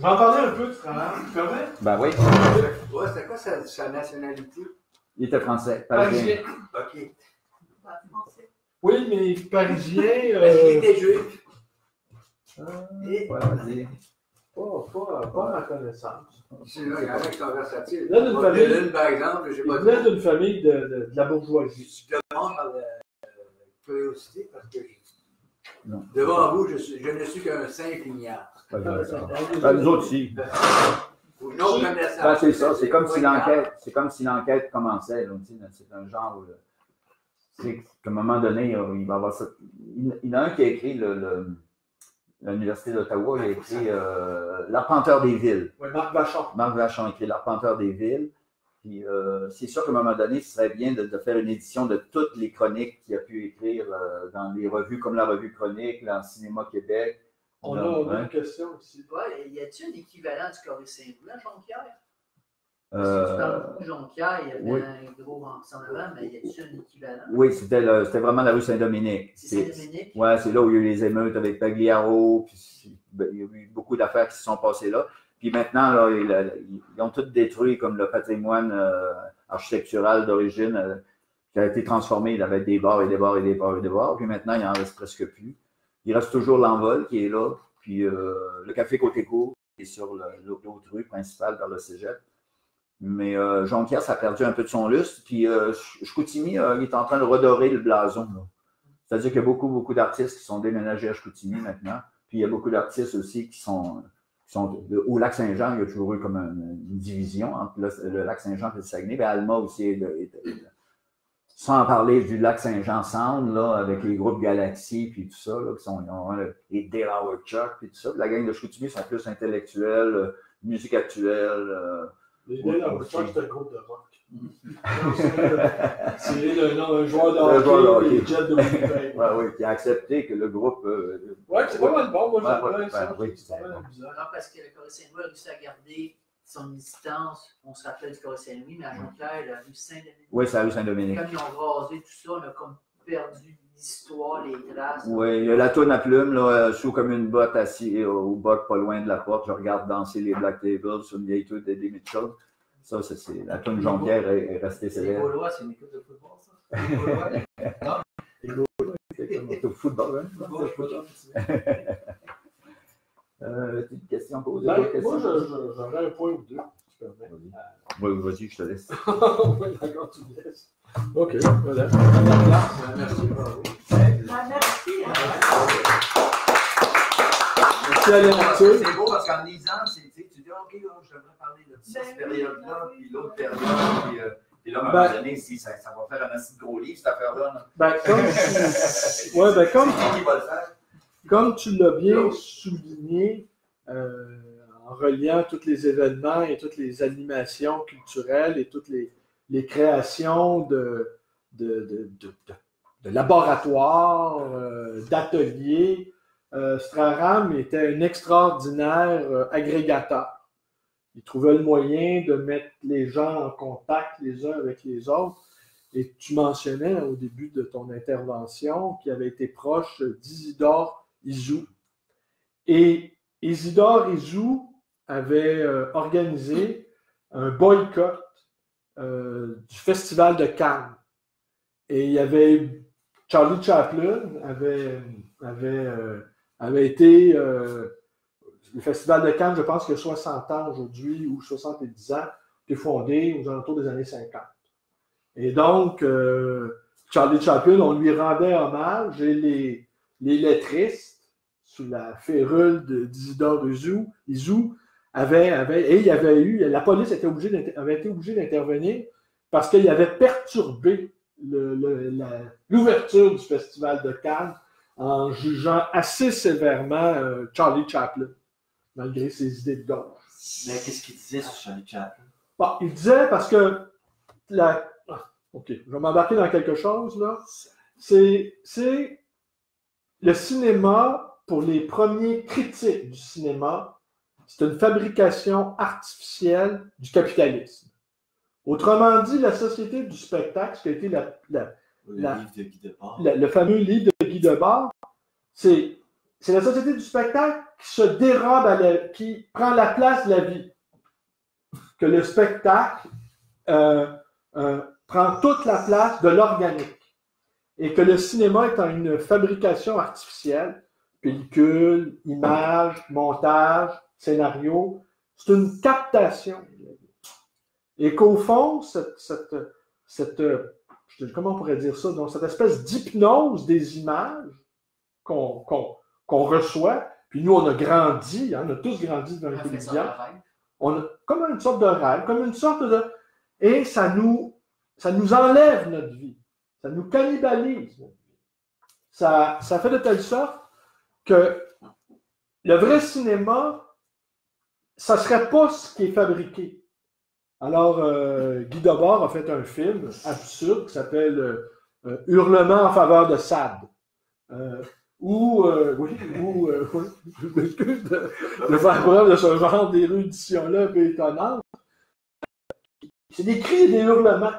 en parler un peu de Straham. Tu connais? Ben oui. Ouais, c'était quoi sa nationalité? Il était français. Parisien. Ok. Pas français. Oui, mais parisien. Est-ce qu'il était juif? Ouais, vas-y. Pas à ma connaissance. Sinon, il y en a qui sont versatiles. Là, d'une famille- Dylan, par exemple, j'ai Il pas venait dit. d'une famille de la bourgeoisie. Je demande par curiosité parce que Non. devant vous, je ne suis qu'un simple ignare. Pas grave, ça. Ben, nous autres aussi. Ou non connaissance. Ben, c'est ça, c'est comme si l'enquête commençait. Là, tu sais, c'est un genre où, tu sais, qu'à un moment donné, il va y avoir ça. Il y en a un qui a écrit l'Université d'Ottawa, il a écrit L'Arpenteur des villes. Oui, Marc Vachon. Marc Vachon a écrit L'Arpenteur des villes. Puis c'est sûr qu'à un moment donné, ce serait bien de faire une édition de toutes les chroniques qu'il a pu écrire dans les revues, comme la revue Chronique, là, en Cinéma Québec. On Donc, a hein. une question aussi. Ouais, y a-t-il un équivalent du Corée Saint-Louis à Jonquière? Parce que tu parles beaucoup de Jonquière, il y avait oui. un gros en mais y a-t-il un équivalent? Oui, c'était vraiment la rue Saint-Dominique. C'est Saint-Dominique? Ouais, c'est là où il y a eu les émeutes avec Pagliaro, puis il y a eu beaucoup d'affaires qui se sont passées là. Puis maintenant, là, ils ont tout détruit comme le patrimoine architectural d'origine qui a été transformé. Il avait des bars et des bars et des bars et des bars. Puis maintenant, il n'en reste presque plus. Il reste toujours l'Envol qui est là. Puis le Café Côté-Cour qui est sur l'autre rue principale vers le cégep. Mais Jonquière, ça a perdu un peu de son lustre. Puis Chicoutimi, il est en train de redorer le blason. là. C'est-à-dire qu'il y a beaucoup d'artistes qui sont déménagés à Chicoutimi maintenant. Puis il y a beaucoup d'artistes aussi qui sont au Lac-Saint-Jean, il y a toujours eu comme une division entre le Lac-Saint-Jean et le Saguenay. Mais Alma aussi sans parler du Lac-Saint-Jean Sound, là, avec les groupes Galaxy puis tout ça, là, les Dale Howard Chuck puis tout ça. Puis la gang de Chicoutimi sont plus intellectuels, musique actuelle. Les Dale Howard Chuck, c'est un groupe de rock. C'est un joueur de hockey, les Jets de Winnipeg. Oui, qui a accepté que le groupe. Ouais, c'est pas mal bon, moi Ouais, j'aime ça. oui, C'est pas mal bon. bizarre. Non, parce que le Corée Saint-Louis a réussi à garder son existence. On se rappelle du Corée Saint-Louis, mais à Jonquière, la rue Saint-Dominique. Oui, c'est la rue Saint-Dominique. Comme ils ont rasé tout ça, on a comme perdu l'histoire, les traces. Oui, il y a la toune à plume, là, sous comme une botte assis au bas, pas loin de la porte. Je regarde danser les Black Tables sur une vieille toune d'Eddie Mitchell. Ça, c'est la toune Jonquière est restée C'est les célèbre. Gaulois, c'est une équipe de football, ça? Les Gaulois? C'est au football, hein? Une question posée? Ben, d'autres moi, questions? j'aurais un point ou deux, si tu permets. Oui, vas-y, je te laisse. Oui, d'accord, tu me laisses. OK, voilà. Merci, bravo. Ah, merci. Merci à Arthur. C'est beau parce qu'en lisant, tu dis, OK, là, je devrais parler de cette Ben oui, période-là, ben oui. puis l'autre période, puis là, comme à un moment donné, si ça va faire un assez gros livre, cette affaire-là. Là. Ben, C'est qui va le faire? comme tu l'as bien souligné, en reliant tous les événements et toutes les animations culturelles et toutes les créations de laboratoires, d'ateliers, Straram était un extraordinaire agrégateur. Il trouvait le moyen de mettre les gens en contact les uns avec les autres. Et tu mentionnais au début de ton intervention qu'il avait été proche d'Isidore Izou. Et Isidore Izou avait organisé un boycott du Festival de Cannes. Et il y avait Charlie Chaplin avait été le Festival de Cannes, je pense qu'il y a 60 ans aujourd'hui, ou 70 ans, qui est fondé aux alentours des années 50. Et donc, Charlie Chaplin, on lui rendait hommage, et les lettristes, sous la férule d'Isidore Izou, la police avait été obligée d'intervenir parce qu'il avait perturbé l'ouverture du Festival de Cannes en jugeant assez sévèrement Charlie Chaplin, malgré ses idées de gauche. Mais qu'est-ce qu'il disait sur Charlie Chaplin? Bon, il disait, parce que OK, je vais m'embarquer dans quelque chose, là. C'est le cinéma, pour les premiers critiques du cinéma, c'est une fabrication artificielle du capitalisme. Autrement dit, la société du spectacle, ce qui a été Livre de Guy Debord. le fameux livre de Guy Debord, c'est la société du spectacle qui se dérobe, qui prend la place de la vie. Que le spectacle prend toute la place de l'organique. Et que le cinéma étant une fabrication artificielle, pellicule, image, montage, scénario, c'est une captation. Et qu'au fond, comment on pourrait dire ça? Donc, cette espèce d'hypnose des images qu'on reçoit, puis nous, on a grandi, hein, on a tous grandi dans la télévision. Comme une sorte de rêve, comme une sorte de... Et ça nous enlève notre vie. Ça nous cannibalise notre vie. Ça fait de telle sorte que le vrai cinéma, ça ne serait pas ce qui est fabriqué. Alors, Guy Debord a fait un film absurde qui s'appelle Hurlement en faveur de Sade. Je m'excuse de faire preuve de ce genre d'érudition-là un peu étonnante. C'est des cris et des hurlements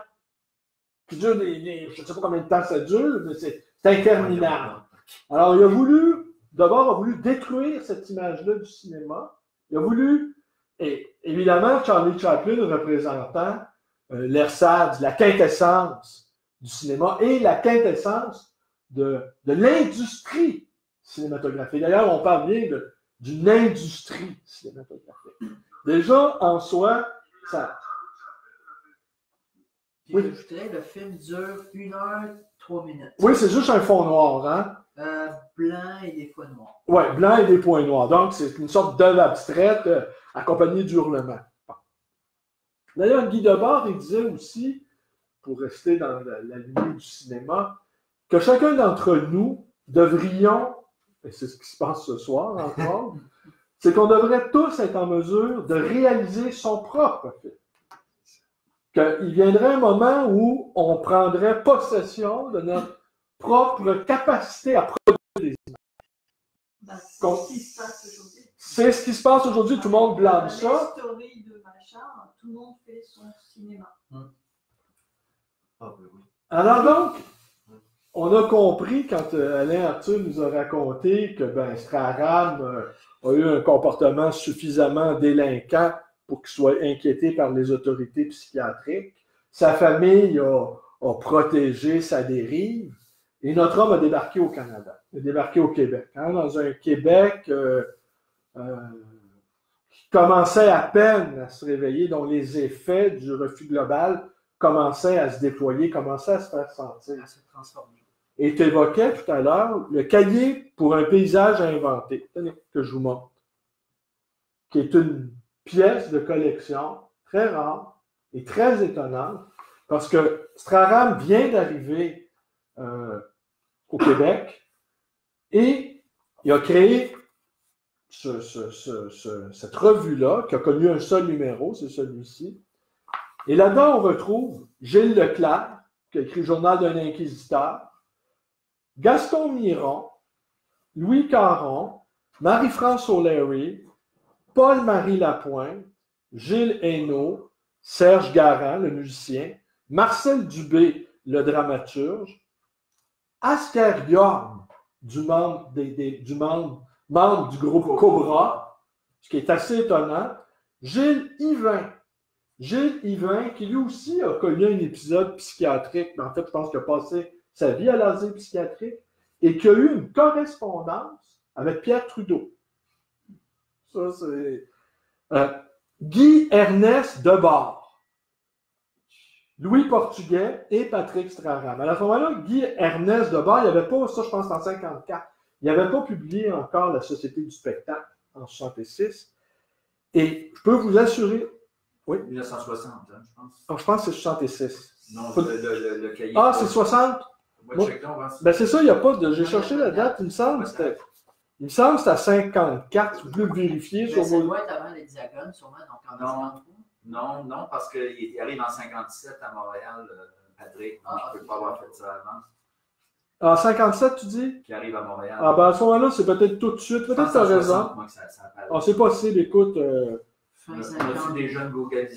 qui durent je ne sais pas combien de temps ça dure, mais c'est interminable. Alors, Debord a voulu détruire cette image-là du cinéma. Il a voulu, et évidemment, Charlie Chaplin représentant l'ersatz, la quintessence du cinéma et la quintessence de l'industrie cinématographique. D'ailleurs, on parle bien d'une industrie cinématographique. Déjà, en soi, ça... Puis oui. J'ajouterais, le film dure 1 heure, 3 minutes. Oui, c'est juste un fond noir, hein? Blanc et des points noirs. Oui, blanc et des points noirs. Donc, c'est une sorte d'œuvre abstraite accompagnée d'hurlements. Bon. D'ailleurs, Guy Debord, il disait aussi, pour rester dans la lignée du cinéma, que chacun d'entre nous devrions, et c'est ce qui se passe ce soir encore, c'est qu'on devrait tous être en mesure de réaliser son propre film. Qu'il viendrait un moment où on prendrait possession de notre propre capacité à produire des images. C'est ce qui se passe aujourd'hui. C'est ce qui se passe aujourd'hui, tout le monde blâme ça. L'histoire de machin, tout le monde fait son cinéma. Ah, oui. Alors donc, on a compris quand Alain Arthur nous a raconté que Straram a eu un comportement suffisamment délinquant pour qu'il soit inquiété par les autorités psychiatriques. Sa famille a protégé sa dérive. Et notre homme a débarqué au Canada, a débarqué au Québec. Hein, dans un Québec qui commençait à peine à se réveiller, dont les effets du refus global commençaient à se déployer, commençaient à se faire sentir. À se transformer. Et tu évoquais tout à l'heure le cahier pour un paysage à inventer, que je vous montre, qui est une pièce de collection très rare et très étonnante, Parce que Straham vient d'arriver au Québec et il a créé cette revue-là, qui a connu un seul numéro, c'est celui-ci. Et là-dedans, on retrouve Gilles Leclerc, qui a écrit Journal d'un inquisiteur, Gaston Miron, Louis Caron, Marie-France O'Leary, Paul-Marie Lapointe, Gilles Hainaut, Serge Garand, le musicien, Marcel Dubé, le dramaturge, Ascarion, membre du groupe Cobra, ce qui est assez étonnant, Gilles Yvain, qui lui aussi a connu un épisode psychiatrique, mais en fait, je pense qu'il a passé sa vie à l'asile psychiatrique, et qui a eu une correspondance avec Pierre Trudeau. Ça, c'est... Guy-Ernest Debord, Louis Portugais et Patrick Straham. À ce moment-là, Guy-Ernest Debord, il n'y avait pas, ça je pense en 1954, il n'avait pas publié encore La Société du spectacle en 1966. Et je peux vous assurer... Oui? 1960, hein, je pense. Oh, je pense que c'est 66. Non, le cahier. Ah, c'est 60? Ouais, check donc, Ben c'est ça, il n'y a pas de... J'ai cherché la date, il me semble que c'était... Il me semble que c'est à 54, vous pouvez le vérifier sur Ça vos... doit être avant l'Hexagone, sûrement, donc en Non. 53. Non, parce qu'il arrive en 57 à Montréal, Patrick. Donc je ne peux pas avoir fait ça avant. En 57, tu dis? Qui arrive à Montréal. Ah ben à ce moment-là, c'est peut-être tout de suite. Peut-être que tu as raison. Moi, que ça apparaît. Ah, c'est possible, écoute. Fin On a 50. des jeunes Google.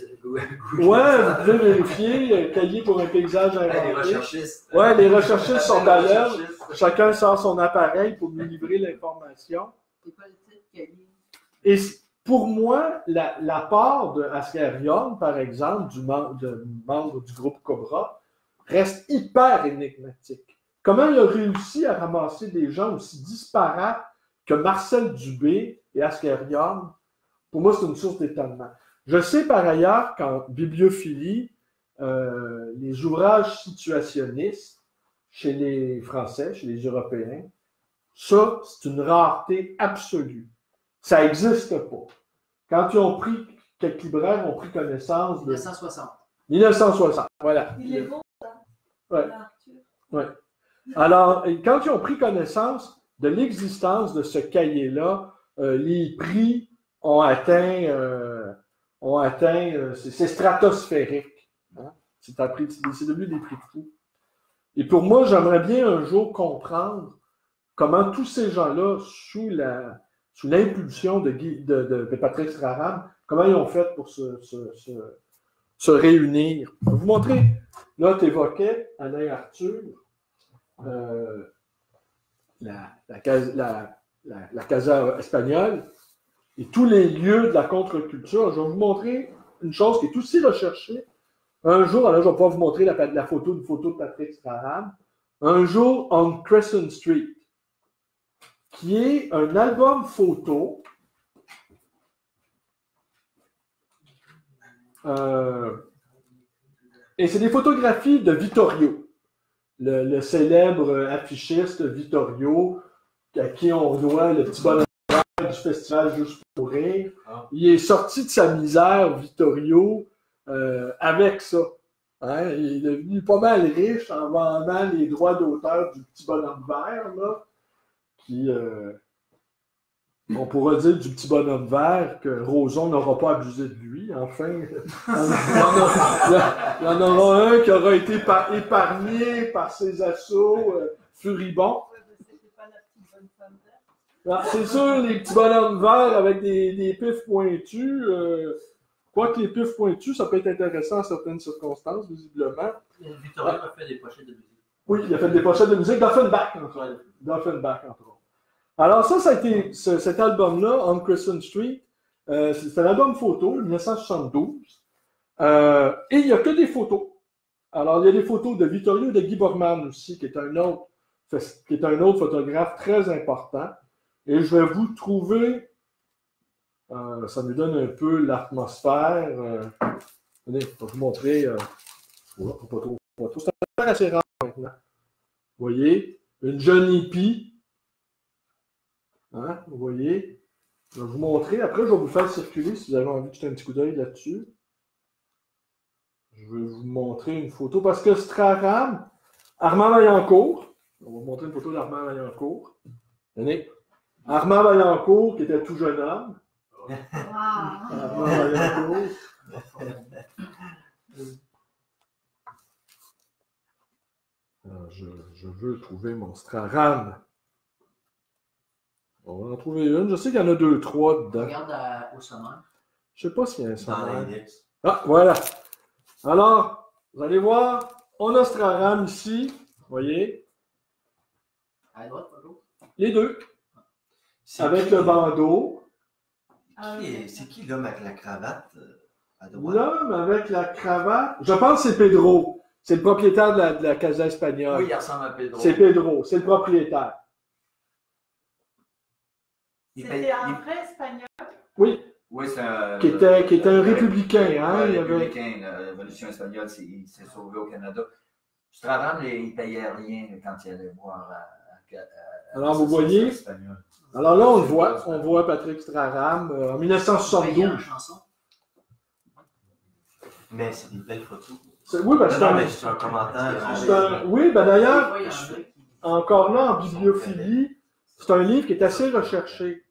Ouais, vous pouvez vérifier. Cahier pour un paysage Les inventé. recherchistes. Ouais, les recherchistes sont à l'œuvre. recherchistes. Chacun sort son appareil pour nous livrer l'information. C'est pas le titre Kelly. Et pour moi, la part de Ascarion, par exemple, membre du groupe Cobra, reste hyper énigmatique. Comment il a réussi à ramasser des gens aussi disparates que Marcel Dubé et Ascarion? Pour moi, c'est une source d'étonnement. Je sais par ailleurs qu'en bibliophilie, les ouvrages situationnistes chez les Français, chez les Européens, ça, c'est une rareté absolue. Ça n'existe pas. Quand ils ont pris, quelques libraires ont pris connaissance de... 1960. 1960, voilà. Il est bon, ça. Ouais. Arthur. Ouais. Alors, quand ils ont pris connaissance de l'existence de ce cahier-là, les prix ont atteint c'est stratosphérique. Hein? C'est devenu des prix fous. Et pour moi, j'aimerais bien un jour comprendre comment tous ces gens-là, sous l'impulsion de Patrick Straham, comment ils ont fait pour se réunir. Je vais vous montrer. Là, tu évoquais, Alain Arthur, la Casa espagnole et tous les lieux de la contre-culture. Je vais vous montrer une chose qui est aussi recherchée. Un jour, alors je vais pouvoir vous montrer une photo de Patrick Straham. Un jour, on Crescent Street, qui est un album photo et c'est des photographies de Vittorio, le célèbre affichiste Vittorio, à qui on doit le petit bonhomme du festival Juste pour rire. Il est sorti de sa misère, Vittorio, avec ça. Hein? Il est devenu pas mal riche en vendant les droits d'auteur du petit bonhomme vert, là, qui, on pourra dire du petit bonhomme vert que Roson n'aura pas abusé de lui. Enfin, il y en aura un qui aura été épargné par ses assauts furibonds. Ouais, ben, c'était pas la petite bonne femme verte. C'est sûr, les petits bonhommes verts avec des pifs pointus, quoique les pifs pointus, ça peut être intéressant en certaines circonstances, visiblement. Victoria a fait des pochettes de musique. Oui, il a fait des pochettes de musique, d'Offenbach, entre autres. Alors ça a été, cet album-là, On Crescent Street, c'est un album photo, 1972, et il n'y a que des photos. Alors, il y a des photos de Vittorio et de Guy Bormann aussi, qui est un autre photographe très important. Et je vais vous trouver, ça nous donne un peu l'atmosphère. Attendez, je vais vous montrer, pas trop. C'est assez rare maintenant. Vous voyez, une jeune hippie. Hein, vous voyez, je vais vous montrer. Après, je vais vous faire circuler si vous avez envie de jeter un petit coup d'œil là-dessus. Je vais vous montrer une photo parce que Straham, Armand Vaillancourt, on va vous montrer une photo d'Armand Vaillancourt. Tenez. Armand Vaillancourt, qui était tout jeune homme. Wow. Armand Vaillancourt. Alors, je veux trouver mon Straham. On va en trouver une. Je sais qu'il y en a 2, 3 dedans. Regarde au sommaire. Je ne sais pas s'il y a un Dans sommaire. l'index. Ah, voilà. Alors, vous allez voir, on a Straham ici. Vous voyez, À droite, à gauche. les deux. C'est Avec qui- le bandeau. C'est qui l'homme avec la cravate à droite? L'homme avec la cravate. Je pense que c'est Pedro. C'est le propriétaire de la Casa Espagnole. Oui, il ressemble à Pedro. C'est Pedro. C'est le propriétaire. Il paye- C'était un il- vrai espagnol. Oui, Oui, c'est un. qui était un républicain. Hein? Ouais, Il y avait... républicain, la Révolution espagnole, il s'est sauvé au Canada. Straham, il ne payait rien quand il allait voir Alors, vous voyez? espagnole. Alors là, on le voit. On voit Patrick Straham en Payé en 1972. chanson. Mais c'est des belles photos. Oui, ben, Non, mais c'est un commentaire. oui, ben d'ailleurs, Des fois, il y en a qui- encore là, en bibliophilie, c'est un livre qui est assez recherché.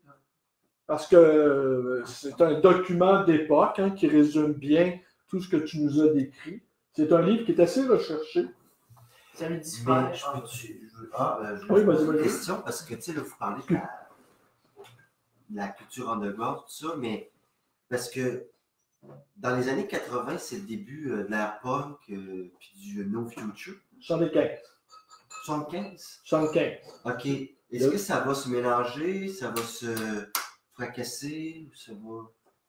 Parce que c'est un document d'époque hein, qui résume bien tout ce que tu nous as décrit. C'est un livre qui est assez recherché. Ça lui diffère. Mais je peux-tu. Oui, vas-y, une vas-y. question, parce que tu sais, là, vous parlez de la culture underground, tout ça, mais parce que dans les années 80, c'est le début de l'ère punk puis du No Future. 75. 75? 75. OK. Est-ce que ça va se mélanger, ça va se fracasser, ou ça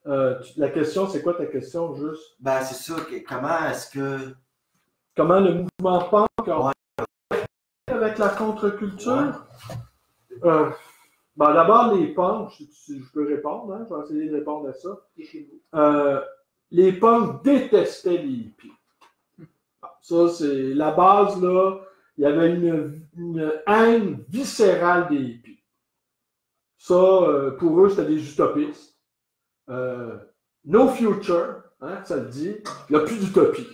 va. La question, c'est quoi ta question juste? Ben, c'est ça. Comment est-ce que. Comment le mouvement punk a avec la contre-culture? Ben, d'abord, les punks, si je peux répondre, hein, je vais essayer de répondre à ça. Et chez vous. Les punks détestaient les hippies. Ça, c'est la base, là. Il y avait une haine viscérale des hippies. Ça, pour eux, c'était des utopistes. No future, hein, ça le dit. Il n'y a plus d'utopie.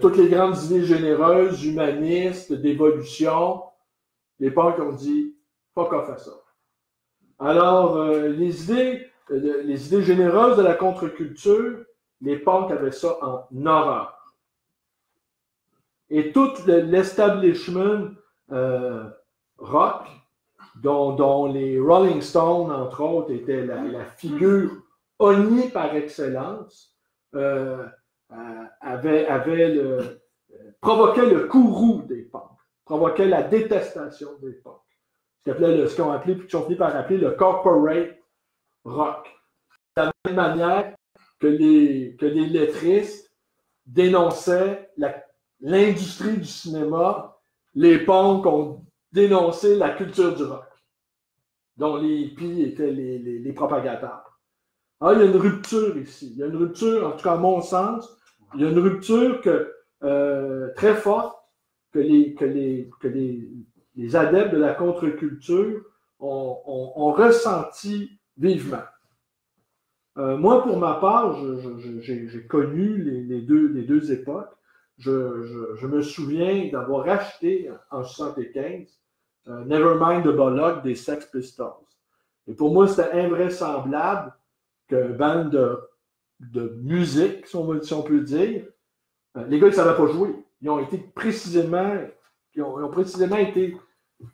Toutes les grandes idées généreuses, humanistes, d'évolution, les punks ont dit fuck off à ça. Alors, les idées généreuses de la contre-culture, les punks avaient ça en horreur. Et tout l'establishment rock, dont les Rolling Stones, entre autres, étaient la figure honnie par excellence, provoquait le courroux des punks, provoquait la détestation des punks. Ce qu'on appelait, puis qu'ils ont fini par appeler le corporate rock. De la même manière que les lettristes dénonçaient l'industrie du cinéma, les punks ont dénoncé la culture du rock, dont les hippies étaient les propagateurs. Alors, il y a une rupture ici. Il y a une rupture, en tout cas à mon sens, il y a une rupture très forte que les adeptes de la contre-culture ont ressenti vivement. Moi, pour ma part, j'ai connu les deux époques. Je me souviens d'avoir acheté en 1975 Nevermind the Bollock des Sex Pistols. Et pour moi, c'était invraisemblable qu'un band de musique, si on peut dire, les gars, ils ne savaient pas jouer. Ils ont précisément été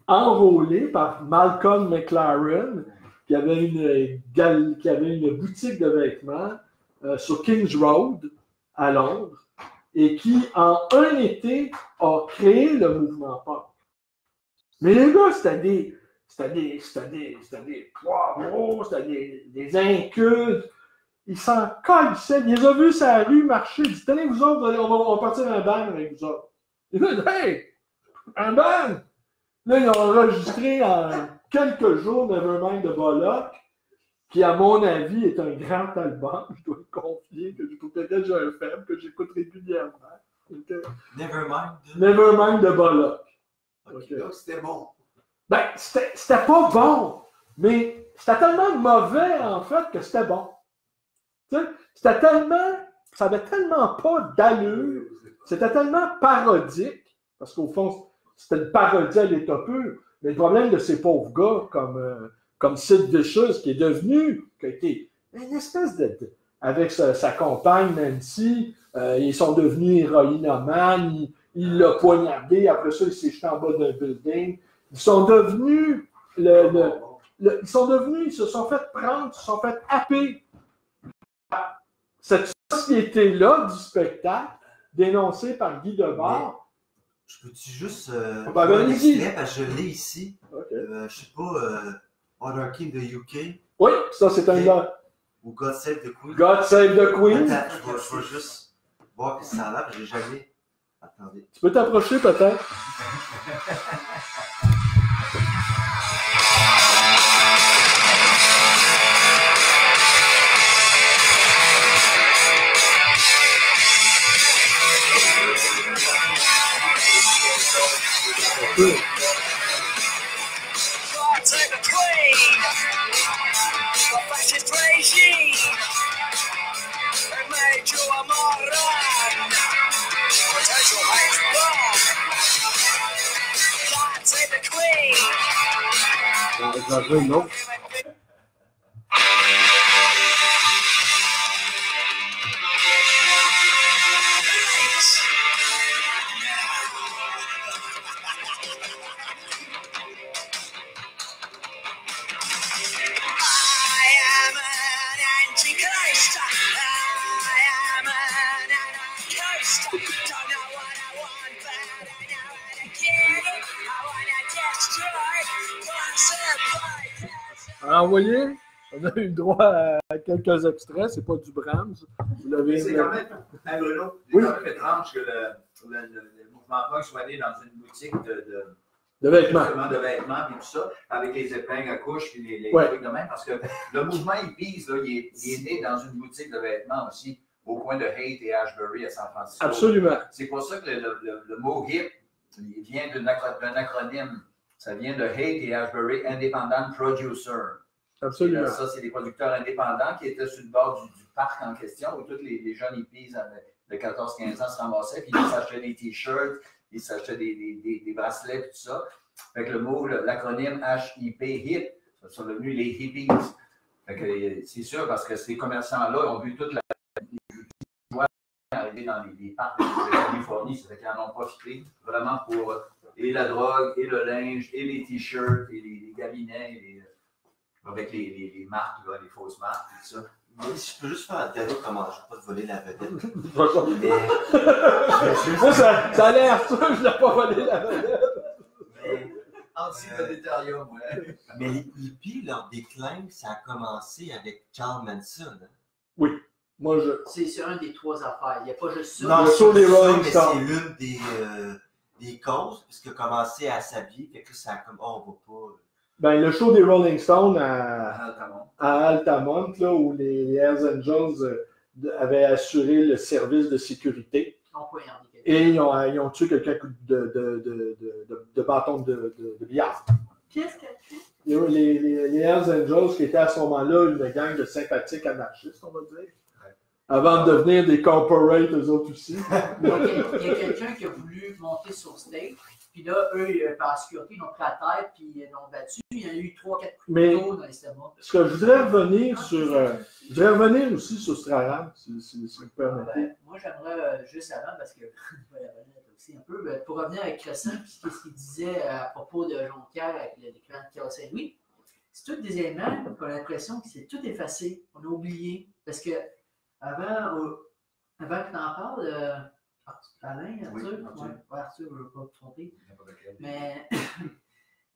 enrôlés par Malcolm McLaren, qui avait une boutique de vêtements sur King's Road à Londres et qui, en un été, a créé le mouvement punk. Mais les gars, c'était des poivrons, c'était des incultes. Ils s'en calissaient. Ils les ont vus sur la rue marcher. Ils disent, tenez, vous autres, on va partir un band avec vous autres. Ils disent, hey, un band! Là, ils ont enregistré en quelques jours Nevermind de Bollock, qui, à mon avis, est un grand album. Je dois le confier, que peut-être j'ai un faible, que j'écoute régulièrement. Nevermind de Bollock. Okay. Donc, c'était bon. Ben, c'était pas bon, mais c'était tellement mauvais, en fait, que c'était bon. Tu sais, c'était tellement ça avait tellement pas d'allure, c'était tellement parodique, parce qu'au fond, c'était une parodie à l'état pur. Mais le problème de ces pauvres gars, comme Sid Vicious, qui est devenu, qui a été une espèce avec sa compagne Nancy, ils sont devenus héroïnomanes, il l'a poignardé, après ça, il s'est jeté en bas d'un building. Ils sont devenus, ils se sont fait prendre, ils se sont fait happer par cette société-là du spectacle, dénoncée par Guy Debord. Je peux-tu juste Ben, un allez-y. extrait, parce que je l'ai ici. Okay. Je sais pas, Monarchy in the UK Oui, ça c'est un ou God Save the Queen. God Save the Queen. Attends, je vais juste voir que ça a l'air, j'ai jamais. Attendez. Tu peux t'approcher peut-être? Je vais jouer une autre. Alors, vous voyez, on a eu le droit à quelques extraits, c'est pas du Brahms. Vous l'avez. C'est quand même, hein, Bruno, c'est Oui. quand même étrange que le mouvement punk soit allé dans une boutique De vêtements. justement, de vêtements et tout ça, avec les épingles à couche et les Ouais. trucs de même, parce que le mouvement hippies, là, il est né dans une boutique de vêtements aussi, au coin de Haight et Ashbury à San Francisco. Absolument. C'est pour ça que le mot hip il vient d'un acronyme. Ça vient de Haight et Ashbury Independent Producer. Absolument. Et là, ça, c'est des producteurs indépendants qui étaient sur le bord du parc en question, où tous les jeunes hippies de 14-15 ans se ramassaient, puis ils s'achetaient des t-shirts, ils s'achetaient des bracelets, tout ça. Fait que le mot, l'acronyme HIP, HIP, ça sont devenus les hippies. Fait que c'est sûr, parce que ces commerçants-là ont vu toute la joie arriver dans les parcs de Californie, ça fait qu'ils en ont profité vraiment pour et la drogue, et le linge, et les t-shirts, et les gabinets, avec les marques, là, les fausses marques, et tout ça. Mais si je peux juste faire un dernier commentaire, je ne vais pas te voler la vedette. Mais moi, ça a l'air sûr que je n'ai pas volé la vedette. Anti-végétarien, ouais. Mais les hippies, leur déclin, ça a commencé avec Charles Manson. Hein? Oui. Moi, C'est un des trois affaires. Il n'y a pas juste ça. Non, le show des c'est Rolling mais Stones. c'est l'une des causes, puisqu'il a commencé à s'habiller, fait que ça a comme, oh, on va pas. Ben, le show des Rolling Stones Ah, à Altamont, là, où les Hells Angels avaient assuré le service de sécurité. Ils ont poignardé quelqu'un. Et ils ont tué quelqu'un de bâton de billard. Qu'est-ce qu'elle fait? Les Hells Angels, qui étaient à ce moment-là une gang de sympathiques anarchistes, on va dire. Avant de devenir des corporates, eux autres aussi. Il y a quelqu'un qui a voulu monter sur stage, puis là, eux, par la sécurité, ils l'ont pris à terre, puis ils l'ont battu. Il y a eu 3-4 coups de couteau dans l'estomac. Ce que je voudrais revenir sur. Je voudrais revenir aussi sur Straham, si vous permettez. Ben, moi, j'aimerais juste avant, parce que je vais revenir aussi un peu, pour revenir avec Crescent, puis ce qu'il disait à propos de Jonquière avec l'écran de Carl Saint-Louis, c'est tous des éléments qu'on a l'impression que c'est tout effacé, on a oublié. Parce que avant que tu en parles, Alain, Arthur, Oui, Arthur. Ouais, Arthur, je ne veux pas te tromper. Mais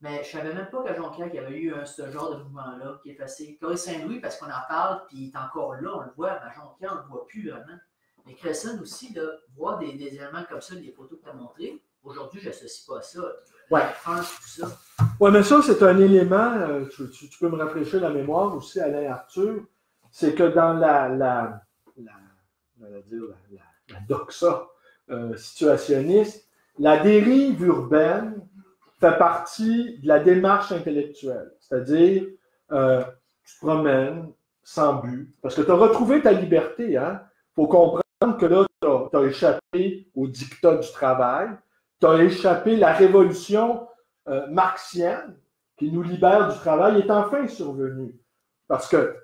je ne savais même pas qu'à Jonquière, il y avait eu ce genre de mouvement-là qui est effacé. Corée Saint-Louis, parce qu'on en parle, puis il est encore là, on le voit, mais à Jonquière, on ne le voit plus vraiment. Mais Crescent aussi, là, voir des éléments comme ça, des photos que tu as montrées, aujourd'hui, je n'associe pas à ça. Ouais. La France, tout ça. Oui, mais ça, c'est un élément, tu peux me rafraîchir la mémoire aussi, Alain Arthur, c'est que dans la doxa situationniste, la dérive urbaine fait partie de la démarche intellectuelle. C'est-à-dire, tu te promènes sans but, parce que tu as retrouvé ta liberté. Il faut comprendre semble que là, tu as échappé au dictat du travail, tu as échappé la révolution marxienne qui nous libère du travail est enfin survenue. Parce que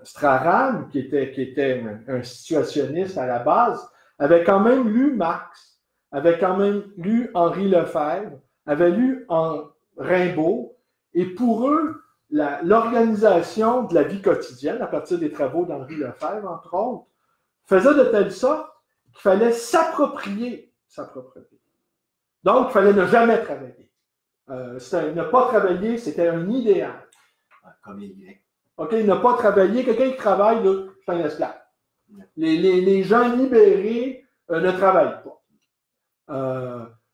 Straham, qui était un situationniste à la base, avait quand même lu Marx, avait quand même lu Henri Lefebvre, avait lu Rimbaud, et pour eux, l'organisation de la vie quotidienne, à partir des travaux d'Henri Lefebvre, entre autres, faisait de telle sorte qu'il fallait s'approprier sa propre vie. Donc, il fallait ne jamais travailler. Ne pas travailler, c'était un idéal. Comme les Grecs. OK, ne pas travailler, quelqu'un qui travaille, là, c'est un esclave. Les gens libérés ne travaillent pas.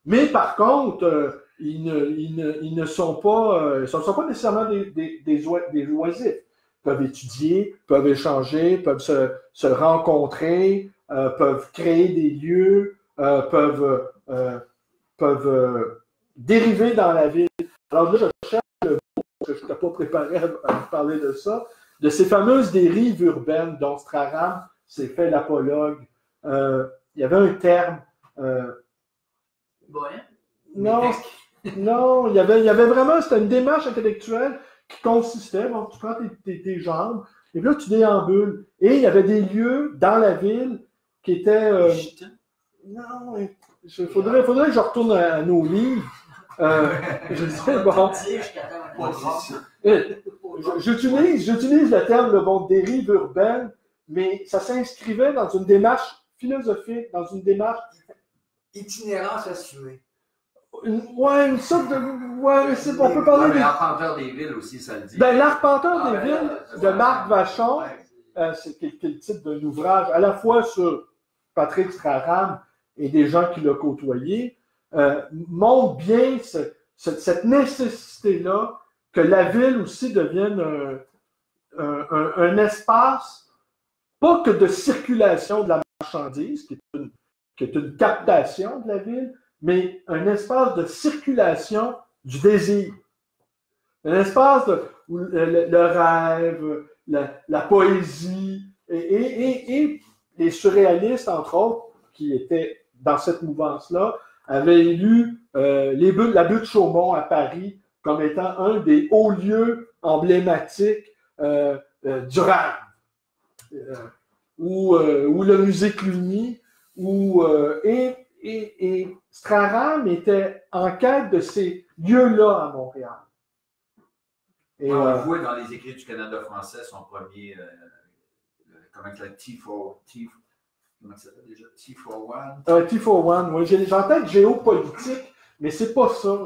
Mais par contre, ils ne sont pas nécessairement des oisifs. Ils peuvent étudier, peuvent échanger, peuvent se rencontrer, peuvent créer des lieux, peuvent dériver dans la ville. Alors là, je cherche le mot, parce que je n'étais pas préparé à vous parler de ça, de ces fameuses dérives urbaines dont Straham s'est fait l'apologue. Il y avait un terme. Non, il y avait vraiment, c'était une démarche intellectuelle qui consistait, bon, tu prends tes jambes, et puis là, tu déambules. Et il y avait des lieux dans la ville qui étaient... non, il faudrait que je retourne à nos livres. Je sais, bon... J'utilise le terme dérive urbaine, mais ça s'inscrivait dans une démarche philosophique, dans une démarche... Itinérance assumée. Une sorte de... on peut parler... L'arpenteur des villes aussi, ça le dit. Ben, L'arpenteur des villes de Marc Vachon, c'est le titre d'un ouvrage à la fois sur Patrick Straham et des gens qui l'ont côtoyé, montre bien cette nécessité-là que la ville aussi devienne un espace, pas que de circulation de la marchandise, qui est une captation de la ville, mais un espace de circulation du désir. Un espace où le rêve, la poésie, et les surréalistes, entre autres, qui étaient dans cette mouvance-là, avaient élu la butte Chaumont à Paris comme étant un des hauts lieux emblématiques du rêve, où le musée Cluny, et Straham était en quête de ces lieux-là à Montréal. Et on le voit dans les écrits du Canada français, son premier, comment ça s'appelle, comment ça s'appelle déjà, T41? T41, oui. J'ai en tête géopolitique, mais c'est pas ça.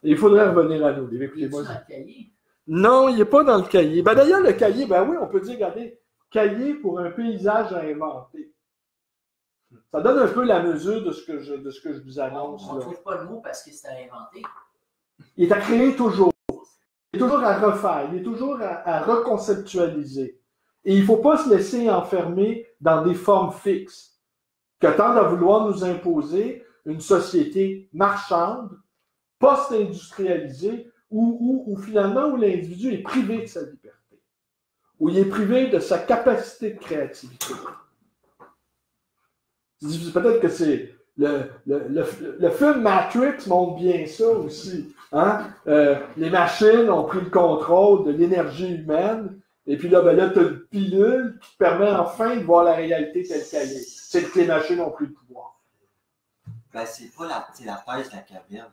Il faudrait revenir à nous. Écoutez-moi. Dans le cahier? Non, il n'est pas dans le cahier. Ben, d'ailleurs, le cahier, ben oui, on peut dire, regardez, cahier pour un paysage à inventer. Ça donne un peu la mesure de ce que je vous annonce. On ne trouve pas le mot parce que c'est à inventer. Il est à créer toujours. Il est toujours à refaire. Il est toujours à reconceptualiser. Et il ne faut pas se laisser enfermer dans des formes fixes que tendent à vouloir nous imposer une société marchande, post-industrialisée, où finalement où l'individu est privé de sa liberté, où il est privé de sa capacité de créativité. Peut-être que c'est le film Matrix montre bien ça aussi. Hein? Les machines ont pris le contrôle de l'énergie humaine, et puis là, tu as une pilule qui te permet enfin de voir la réalité telle qu'elle est. C'est que les machines ont pris le pouvoir. Ben, c'est pas la thèse de la caverne.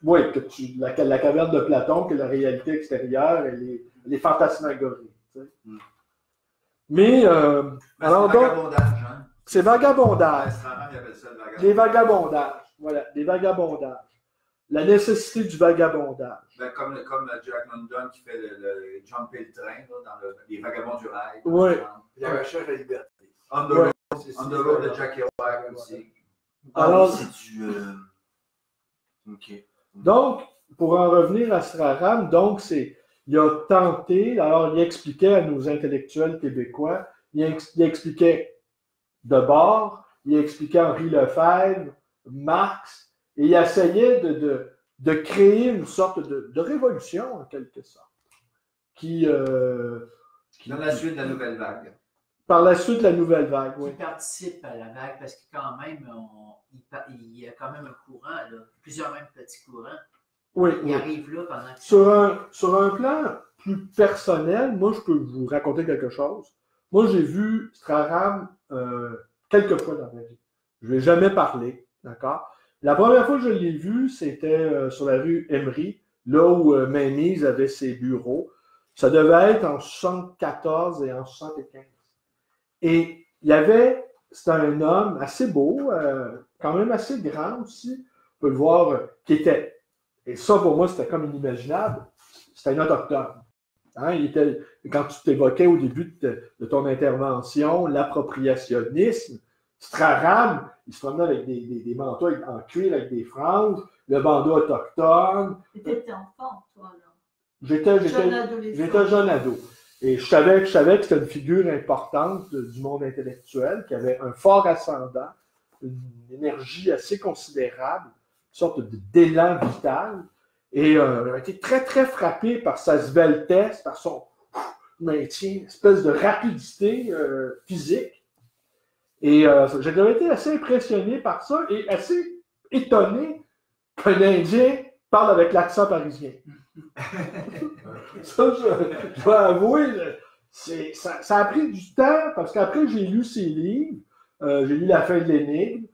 Oui, la caverne de Platon, que la réalité extérieure, elle est fantasmagorique. Tu sais. Mais, alors donc, hein? C'est vagabondage. Les vagabondages. Voilà, des vagabondages. La nécessité du vagabondage. Ben, comme Jack London qui fait le jumper le train là, dans les vagabonds du rail. Oui. La recherche de la liberté. On the road de Jack Kerouac aussi. Alors, c'est du... OK. Donc, pour en revenir à Straham, donc, il a tenté, alors il expliquait à nos intellectuels québécois, il expliquait Debord, il expliquait Henri Lefebvre, Marx, et il essayait de créer une sorte de révolution, en quelque sorte. Dans la suite de la nouvelle vague. Par la suite, la nouvelle vague, oui. qui participe à la vague parce que quand même, il y a quand même un courant, là, plusieurs même petits courants. Oui, Ils oui. arrivent là pendant que Sur un plan plus personnel, moi, je peux vous raconter quelque chose. Moi, j'ai vu Straham quelques fois dans ma vie. Je ne lui ai jamais parlé, d'accord? La première fois que je l'ai vu, c'était sur la rue Emery, là où Mamie's avait ses bureaux. Ça devait être en 74 et en 75. Et il y avait, c'était un homme assez beau, quand même assez grand aussi, on peut le voir, qui était, et ça pour moi c'était comme inimaginable, c'était un autochtone. Hein, quand tu t'évoquais au début de ton intervention, l'appropriationnisme, Straham, il se promenait avec des manteaux en cuir avec des franges, le bandeau autochtone. Tu étais enfant, toi, là. J'étais Jeune adolescent. jeune ado. Et je savais que c'était une figure importante du monde intellectuel, qui avait un fort ascendant, une énergie assez considérable, une sorte d'élan vital. Et j'ai été très, très frappé par sa sveltesse, par son maintien, une espèce de rapidité physique. Et j'ai été assez impressionné par ça et assez étonné qu'un Indien parle avec l'accent parisien. Ça, je dois avouer, ça a pris du temps parce qu'après, j'ai lu ses livres. J'ai lu La fin de l'énigme,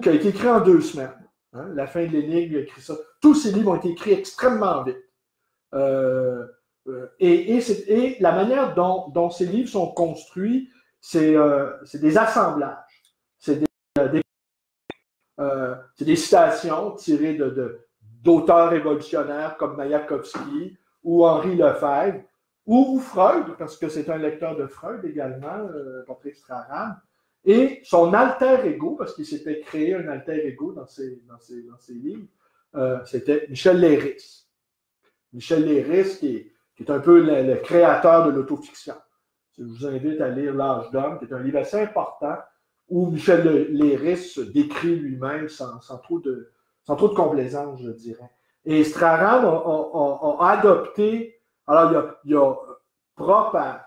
qui a été écrit en 2 semaines. Hein? La fin de l'énigme, il a écrit ça. Tous ces livres ont été écrits extrêmement vite. Et la manière dont ces livres sont construits, c'est des assemblages. C'est des citations tirées d'auteurs révolutionnaires comme Mayakovsky ou Henri Lefebvre ou Freud, parce que c'est un lecteur de Freud également, Patrick Straham, et son alter ego, parce qu'il s'était créé un alter ego dans ses livres, c'était Michel Leiris. Michel Leiris, qui est un peu le créateur de l'autofiction. Je vous invite à lire L'Âge d'homme, qui est un livre assez important, où Michel Leiris se décrit lui-même sans trop de complaisance, je dirais. Et Straham a adopté, alors il y a propre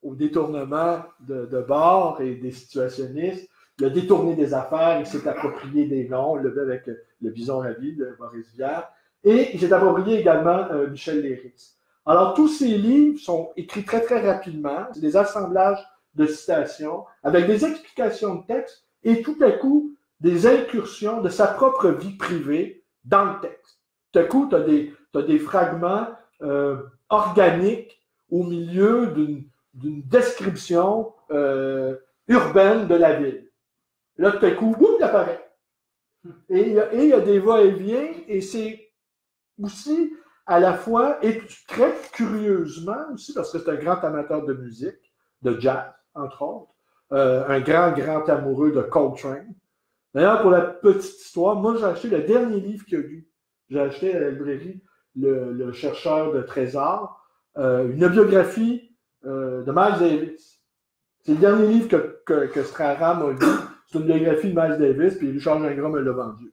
au détournement de bord et des situationnistes, il a détourné des affaires, il s'est approprié des noms, on le fait avec le Bison Ravi de Maurice Viard, et il s'est approprié également Michel Leiris. Alors tous ces livres sont écrits très très rapidement, c'est des assemblages de citations, avec des explications de texte, et tout à coup, des incursions de sa propre vie privée dans le texte. Tout à coup, tu as des fragments organiques au milieu d'une description urbaine de la ville. Là, tout à coup, il apparaît. Et il y a des va-et-vient, et c'est aussi à la fois, et très curieusement aussi, parce que c'est un grand amateur de musique, de jazz, entre autres, un grand amoureux de Coltrane. D'ailleurs, pour la petite histoire, moi, j'ai acheté le dernier livre qu'il y a eu. J'ai acheté à la librairie Le chercheur de trésors, une biographie de Miles Davis. C'est le dernier livre que Straham a lu. C'est une biographie de Miles Davis, puis Richard Gingras me l'a vendu.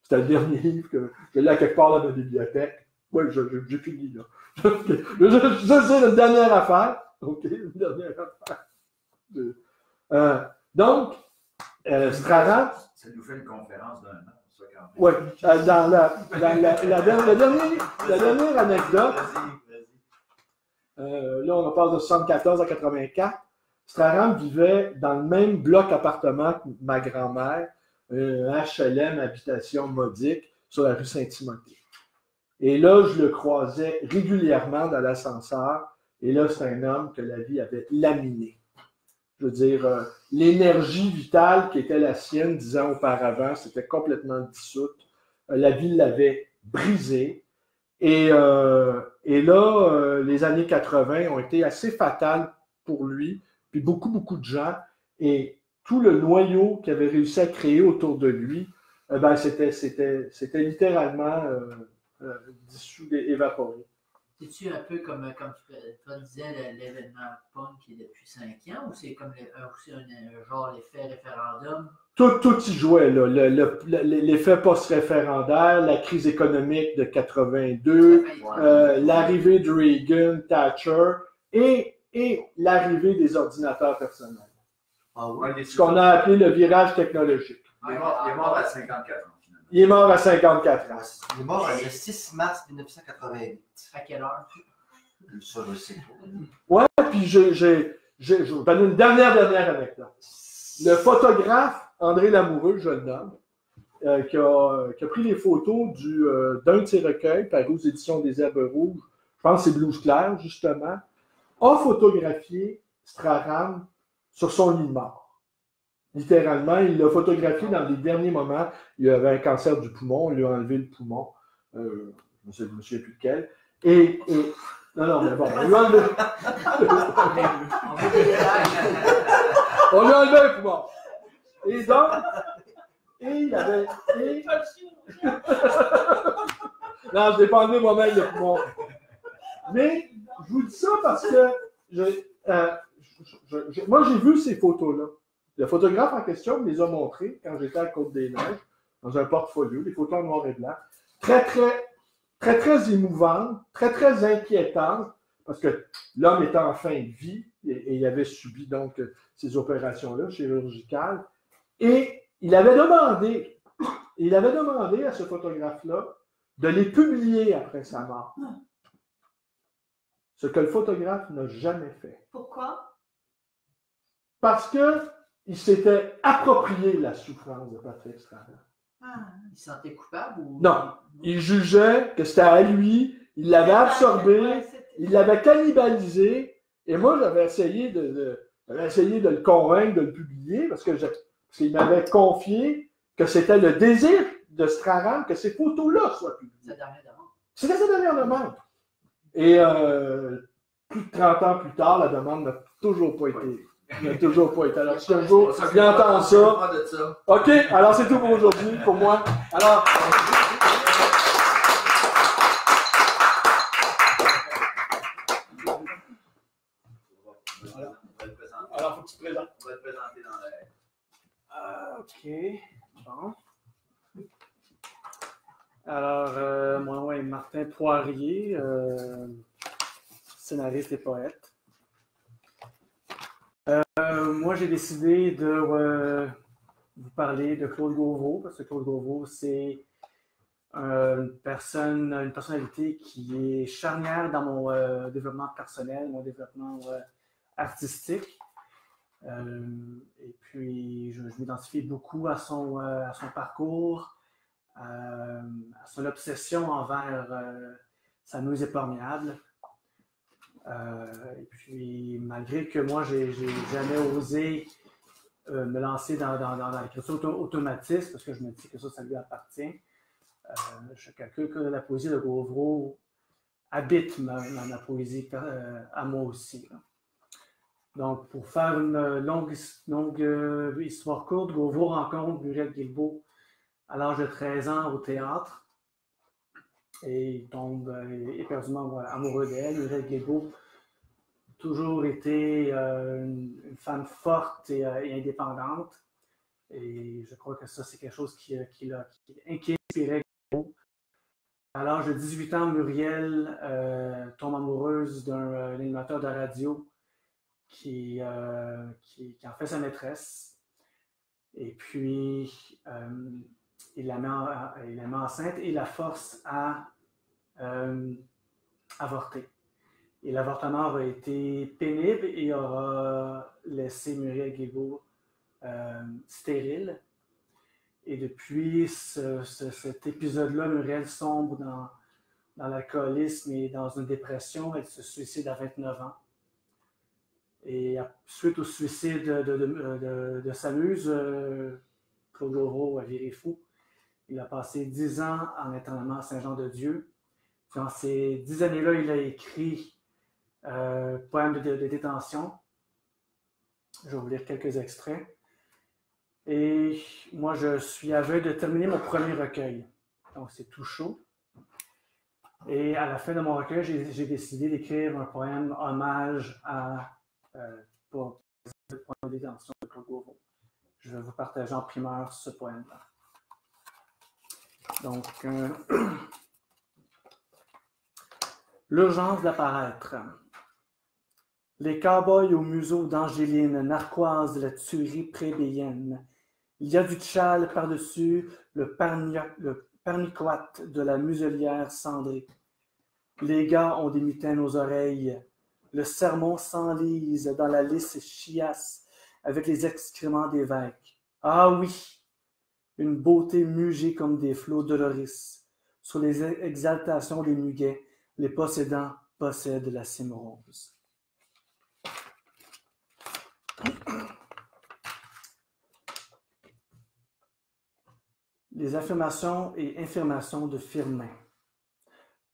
C'était le dernier livre que je l'ai à quelque part dans ma bibliothèque. Oui, j'ai fini, là. C'est une dernière affaire. OK, une dernière affaire. Donc, Straham. Ça nous fait une conférence d'un an, ça, quand même. Oui, dans la dernière anecdote, là, on parle de 74 à 84. Straham vivait dans le même bloc appartement que ma grand-mère, un HLM, habitation modique, sur la rue Saint-Timothée. Et là, je le croisais régulièrement dans l'ascenseur. Et là, c'est un homme que la vie avait laminé. Je veux dire, l'énergie vitale qui était la sienne 10 ans auparavant, c'était complètement dissoute. La vie l'avait brisé. Et là, les années 80 ont été assez fatales pour lui, puis beaucoup de gens. Et tout le noyau qu'il avait réussi à créer autour de lui, c'était littéralement dissous, évaporé. C'est-tu un peu comme tu disais, l'événement punk qui est depuis 5 ans, ou c'est comme aussi un genre l'effet référendum? Tout y jouait, là. L'effet post-référendaire, la crise économique de 82, l'arrivée de Reagan, Thatcher, et et l'arrivée des ordinateurs personnels. Ah oui? Ouais, il est Ce qu'on a appelé le virage technologique. Il est mort à 54 ans, finalement. Il est mort à 54 ans. Il est mort le 6 mars 1988. À quelle heure? Ça, je sais pas. Ouais, puis je vais vous donner une dernière anecdote. Le photographe André Lamoureux, je le nomme, qui a pris les photos d'un de ses recueils paru aux éditions des Herbes Rouges, je pense que c'est Blues Clair, justement, a photographié Straham sur son lit de mort. Littéralement, il l'a photographié dans les derniers moments. Il avait un cancer du poumon, on lui a enlevé le poumon. Je ne me souviens plus lequel. Non, mais bon, on lui a enlevé. On lui a enlevé le poumon. Et donc, il avait. Non, je ne l'ai pas enlevé moi-même le poumon. Mais je vous dis ça parce que moi, j'ai vu ces photos-là. Le photographe en question me les a montrées quand j'étais à Côte-des-Neiges, dans un portfolio, des photos en noir et blanc. Très, très émouvantes, très inquiétantes, parce que l'homme était en fin de vie et il avait subi donc ces opérations-là chirurgicales. Et il avait demandé à ce photographe-là de les publier après sa mort. Ce que le photographe n'a jamais fait. Pourquoi? Parce qu'il s'était approprié la souffrance de Patrick Straham. Il se sentait coupable ou... Non. Il jugeait que c'était à lui, il l'avait absorbé, il l'avait cannibalisé, et moi j'avais essayé de le convaincre de le publier parce qu'il m'avait confié que c'était le désir de Straham que ces photos-là soient publiées. Sa dernière demande. C'était sa dernière demande. Et plus de 30 ans plus tard, la demande n'a toujours pas été. Alors, si un jour il entend ça, OK, alors c'est tout pour aujourd'hui, pour moi. Alors, il faut que tu te présentes. On va te présenter dans l'air. OK. Bon. Alors, mon nom est Martin Poirier, scénariste et poète. Moi, j'ai décidé de vous parler de Claude Gauvreau, parce que Claude Gauvreau, c'est une personnalité qui est charnière dans mon développement personnel, mon développement artistique. Et puis, je m'identifie beaucoup à son parcours, à son obsession envers sa muse imperméable. Et puis, malgré que moi, j'ai jamais osé me lancer dans l'écriture automatiste, parce que je me dis que ça lui appartient, je calcule que la poésie de Gauvreau habite ma poésie à moi aussi. Là. Donc, pour faire une longue histoire courte, Gauvreau rencontre Muriel Guilbeault à l'âge de 13 ans au théâtre et il tombe éperdument amoureux d'elle. Muriel Guilbeault a toujours été une femme forte et indépendante et je crois que ça, c'est quelque chose qui inspirait Guilbeault. À l'âge de 18 ans, Muriel tombe amoureuse d'un animateur de radio qui en fait sa maîtresse. Et puis, il la met enceinte et la force à avorter. Et l'avortement a été pénible et aura laissé Muriel Guilbeault stérile. Et depuis cet épisode-là, Muriel sombre dans l'alcoolisme et dans une dépression. Elle se suicide à 29 ans. Et suite au suicide de sa muse, Claude Gauvreau a viré fou. Il a passé 10 ans en internement à Saint-Jean-de-Dieu. Dans ces 10 années-là, il a écrit poèmes de détention. Je vais vous lire quelques extraits. Et moi, je suis à veille de terminer mon premier recueil. Donc, c'est tout chaud. Et à la fin de mon recueil, j'ai décidé d'écrire un poème hommage à pour le point de détention de Claude Gauvreau. Je vais vous partager en primeur ce poème-là. Donc, l'urgence d'apparaître. Les cow-boys au museau d'Angéline, narquoise de la tuerie plébéienne. Il y a du tchal par-dessus le parniquat de la muselière cendrée. Les gars ont des mitaines aux oreilles. Le sermon s'enlise dans la lisse chiasse avec les excréments d'évêques. Ah oui, une beauté mugée comme des flots doloris. Sur les exaltations des muguets, les possédants possèdent la cime rose. Les affirmations et infirmations de Firmin.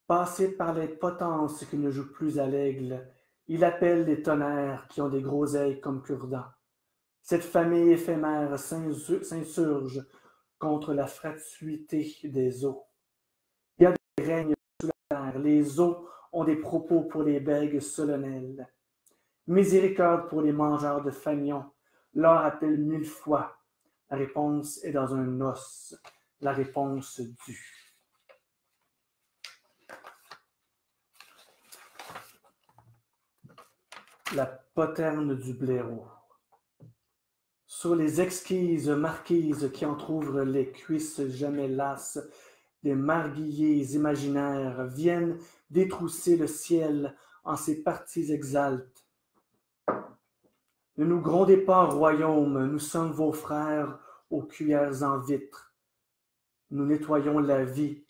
Passé par les potences qui ne jouent plus à l'aigle, il appelle les tonnerres qui ont des gros ailes comme cure-dents. Cette famille éphémère s'insurge contre la fatuité des eaux. Il y a des règnes sous la terre. Les eaux ont des propos pour les bègues solennels. Miséricorde pour les mangeurs de fanions. Leur appelle 1000 fois. La réponse est dans un os. La réponse due. La poterne du blaireau. Sur les exquises marquises qui entr'ouvrent les cuisses jamais lasses, des marguilliers imaginaires viennent détrousser le ciel en ses parties exaltes. Ne nous grondez pas, royaume, nous sommes vos frères aux cuillères en vitre. Nous nettoyons la vie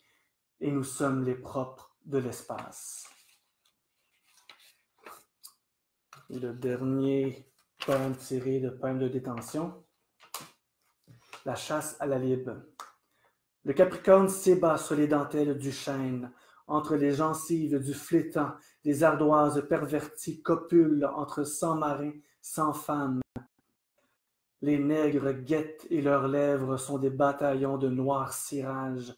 et nous sommes les propres de l'espace. Et le dernier poème tiré de poème de détention, La chasse à la libre. Le Capricorne s'ébat sur les dentelles du chêne, entre les gencives du flétan, les ardoises perverties copulent entre 100 marins, 100 femmes. Les nègres guettent et leurs lèvres sont des bataillons de noirs cirages.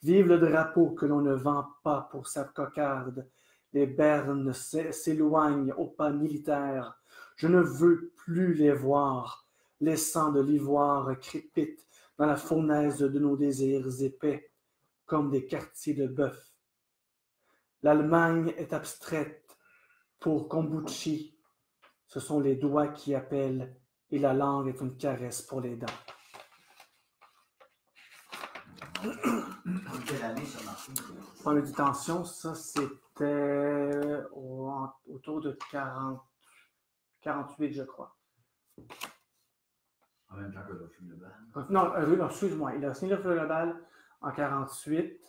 Vive le drapeau que l'on ne vend pas pour sa cocarde. Les bernes s'éloignent au pas militaire. Je ne veux plus les voir. Les sangs de l'ivoire crépitent dans la fournaise de nos désirs épais, comme des quartiers de bœuf. L'Allemagne est abstraite pour Kombuchi. Ce sont les doigts qui appellent et la langue est une caresse pour les dents. En quelle année ça marche? Point de détention, ça c'était autour de 48, je crois. En même temps que le film de balle. Non, excuse-moi, il a signé le feu de balle en 48.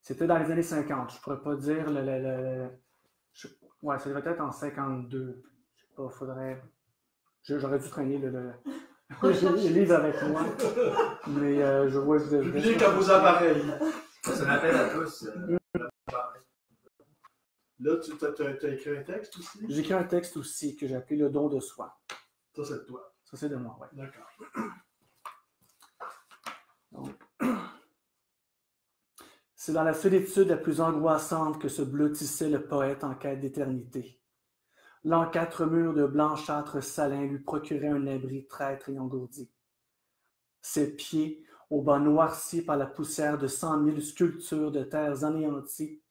C'était dans les années 50. Je ne pourrais pas dire ouais, ça devait être en 52. Je sais pas, faudrait. J'aurais dû traîner le livre avec moi. Mais je vois. Publiez comme vos appareils. C'est un appel à tous. Là, tu as écrit un texte aussi? J'ai écrit un texte aussi que j'ai appelé Le don de soi. Ça, c'est de toi. Ça, c'est de moi, oui. D'accord. Donc, c'est dans la solitude la plus angoissante que se blottissait le poète en quête d'éternité. L'encâtre mur de blanchâtre salin lui procurait un abri traître et engourdi. Ses pieds, au bas noircis par la poussière de 100 000 sculptures de terres anéanties,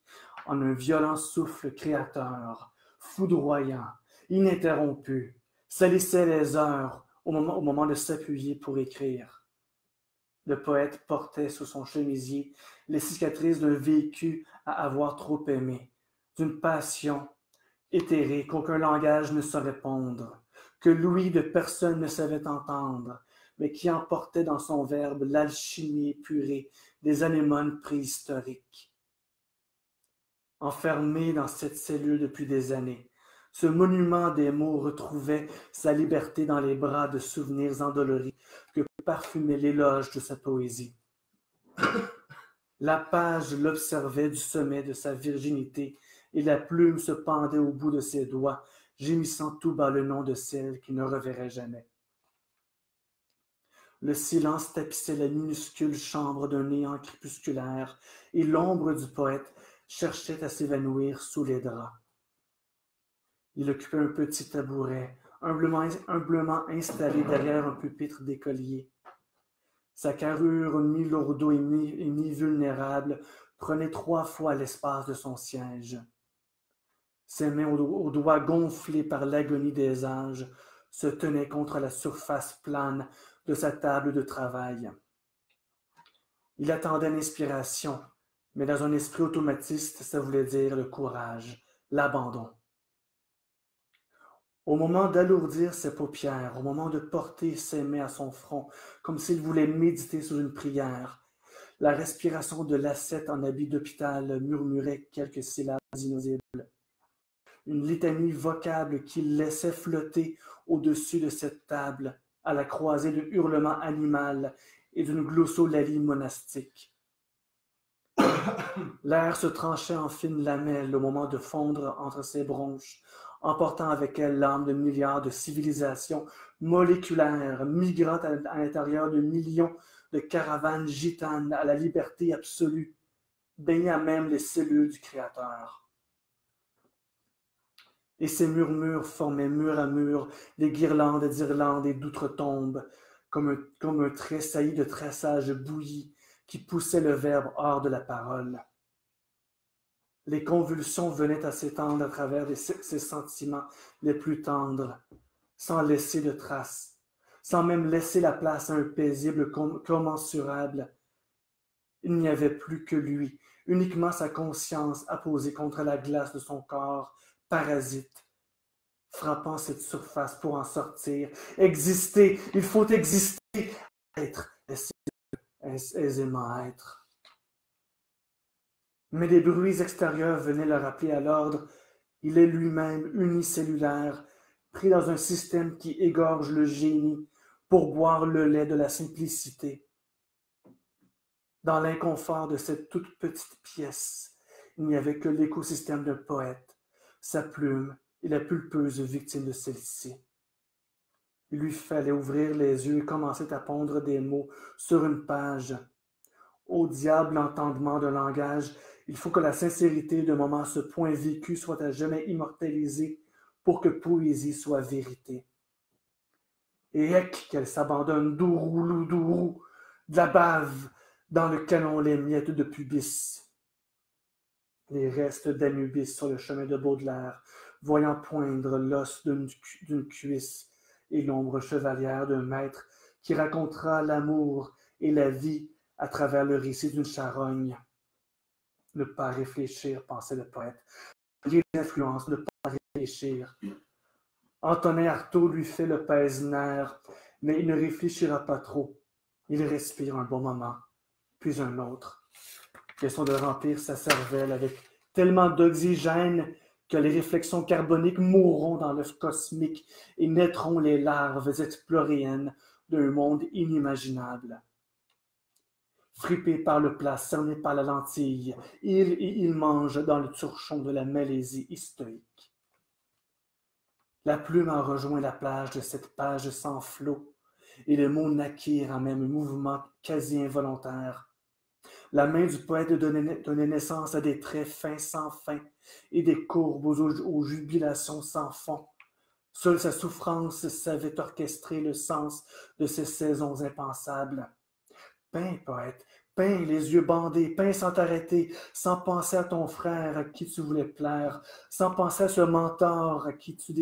en un violent souffle créateur, foudroyant, ininterrompu, salissaient les heures au moment de s'appuyer pour écrire. Le poète portait sous son chemisier les cicatrices d'un vécu à avoir trop aimé, d'une passion éthérée qu'aucun langage ne saurait pondre, que l'ouïe de personne ne savait entendre, mais qui emportait dans son verbe l'alchimie épurée des anémones préhistoriques. Enfermé dans cette cellule depuis des années, ce monument des mots retrouvait sa liberté dans les bras de souvenirs endoloris que parfumait l'éloge de sa poésie. La page l'observait du sommet de sa virginité et la plume se pendait au bout de ses doigts, gémissant tout bas le nom de celle qui ne reverrait jamais. Le silence tapissait la minuscule chambre d'un néant crépusculaire et l'ombre du poète cherchait à s'évanouir sous les draps. Il occupait un petit tabouret, humblement installé derrière un pupitre d'écolier. Sa carrure mi-lourdeau et mi-vulnérable prenait 3 fois l'espace de son siège. Ses mains aux doigts gonflés par l'agonie des âges se tenaient contre la surface plane de sa table de travail. Il attendait l'inspiration, mais dans un esprit automatiste, ça voulait dire le courage, l'abandon. Au moment d'alourdir ses paupières, au moment de porter ses mains à son front, comme s'il voulait méditer sur une prière, la respiration de l'ascète en habit d'hôpital murmurait quelques syllabes inaudibles. Une litanie vocable qu'il laissait flotter au-dessus de cette table, à la croisée d'un hurlement animal et d'une glossolalie monastique. L'air se tranchait en fines lamelles au moment de fondre entre ses bronches, emportant avec elle l'âme de milliards de civilisations moléculaires migrant à l'intérieur de millions de caravanes gitanes à la liberté absolue, baignant même les cellules du Créateur. Et ces murmures formaient mur à mur des guirlandes d'Irlande et d'outre-tombe, comme un tressaillis de tressage bouilli qui poussait le verbe hors de la parole. Les convulsions venaient à s'étendre à travers ses sentiments les plus tendres, sans laisser de traces, sans même laisser la place à un paisible commensurable. Il n'y avait plus que lui, uniquement sa conscience apposée contre la glace de son corps, parasite, frappant cette surface pour en sortir. Exister, il faut exister, être, aisément être. Mais des bruits extérieurs venaient le rappeler à l'ordre. Il est lui-même unicellulaire, pris dans un système qui égorge le génie pour boire le lait de la simplicité. Dans l'inconfort de cette toute petite pièce, il n'y avait que l'écosystème d'un poète, sa plume et la pulpeuse victime de celle-ci. Il lui fallait ouvrir les yeux et commencer à pondre des mots sur une page. Au diable l'entendement d'un langage, il faut que la sincérité d'un moment à ce point vécu soit à jamais immortalisée pour que poésie soit vérité. Et qu'elle s'abandonne dourou, de la bave dans le canon les miettes de pubis. Les restes d'Anubis sur le chemin de Baudelaire, voyant poindre l'os d'une cuisse et l'ombre chevalière d'un maître qui racontera l'amour et la vie à travers le récit d'une charogne. Ne pas réfléchir, pensait le poète. Les influences, ne pas réfléchir. Antonin Artaud lui fait le pèse-nerf, mais il ne réfléchira pas trop. Il respire un bon moment, puis un autre. Question de remplir sa cervelle avec tellement d'oxygène que les réflexions carboniques mourront dans l'œuf cosmique et naîtront les larves exploréennes d'un monde inimaginable. Fripé par le plat, cerné par la lentille, il mange dans le turchon de la Malaisie historique. La plume a rejoint la plage de cette page sans flot, et les mots naquirent en même mouvement quasi involontaire. La main du poète donnait naissance à des traits fins sans fin et des courbes aux jubilations sans fond. Seule sa souffrance savait orchestrer le sens de ces saisons impensables. Peins, poète, peins, les yeux bandés, peins sans t'arrêter, sans penser à ton frère à qui tu voulais plaire, sans penser à ce mentor avec qui tu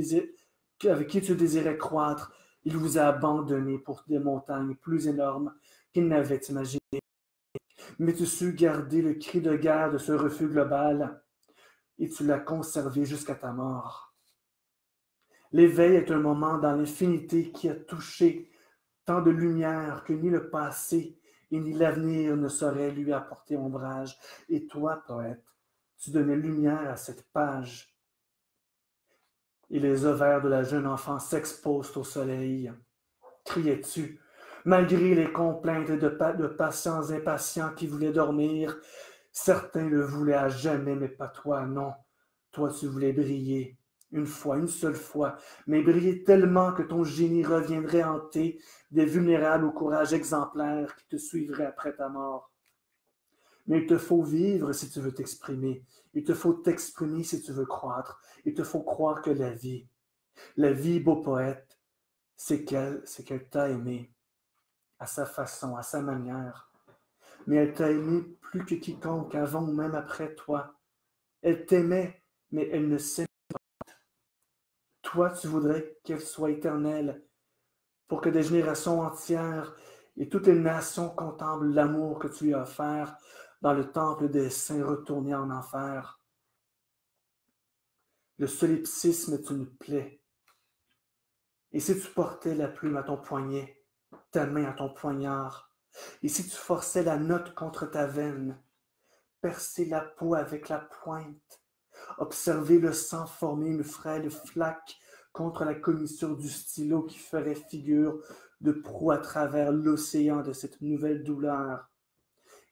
désirais croître. Il vous a abandonné pour des montagnes plus énormes qu'il n'avait imaginé. Mais tu sus garder le cri de guerre de ce refus global et tu l'as conservé jusqu'à ta mort. L'éveil est un moment dans l'infinité qui a touché tant de lumière que ni le passé et ni l'avenir ne sauraient lui apporter ombrage. Et toi, poète, tu donnais lumière à cette page. Et les ovaires de la jeune enfant s'exposent au soleil. Criais-tu, malgré les complaintes de patients impatients qui voulaient dormir? Certains le voulaient à jamais, mais pas toi, non. Toi, tu voulais briller, une fois, une seule fois, mais briller tellement que ton génie reviendrait hanter des vulnérables au courage exemplaire qui te suivraient après ta mort. Mais il te faut vivre si tu veux t'exprimer. Il te faut t'exprimer si tu veux croître. Il te faut croire que la vie, beau poète, c'est qu'elle t'a aimé à sa façon, à sa manière. Mais elle t'a aimé plus que quiconque avant ou même après toi. Elle t'aimait, mais elle ne s'aimait toi, tu voudrais qu'elle soit éternelle, pour que des générations entières et toutes les nations contemplent l'amour que tu lui as offert dans le temple des saints retournés en enfer. Le solipsisme est une plaie. Et si tu portais la plume à ton poignet, ta main à ton poignard, et si tu forçais la note contre ta veine, percer la peau avec la pointe, observer le sang former une frêle flaque contre la commissure du stylo qui ferait figure de proue à travers l'océan de cette nouvelle douleur.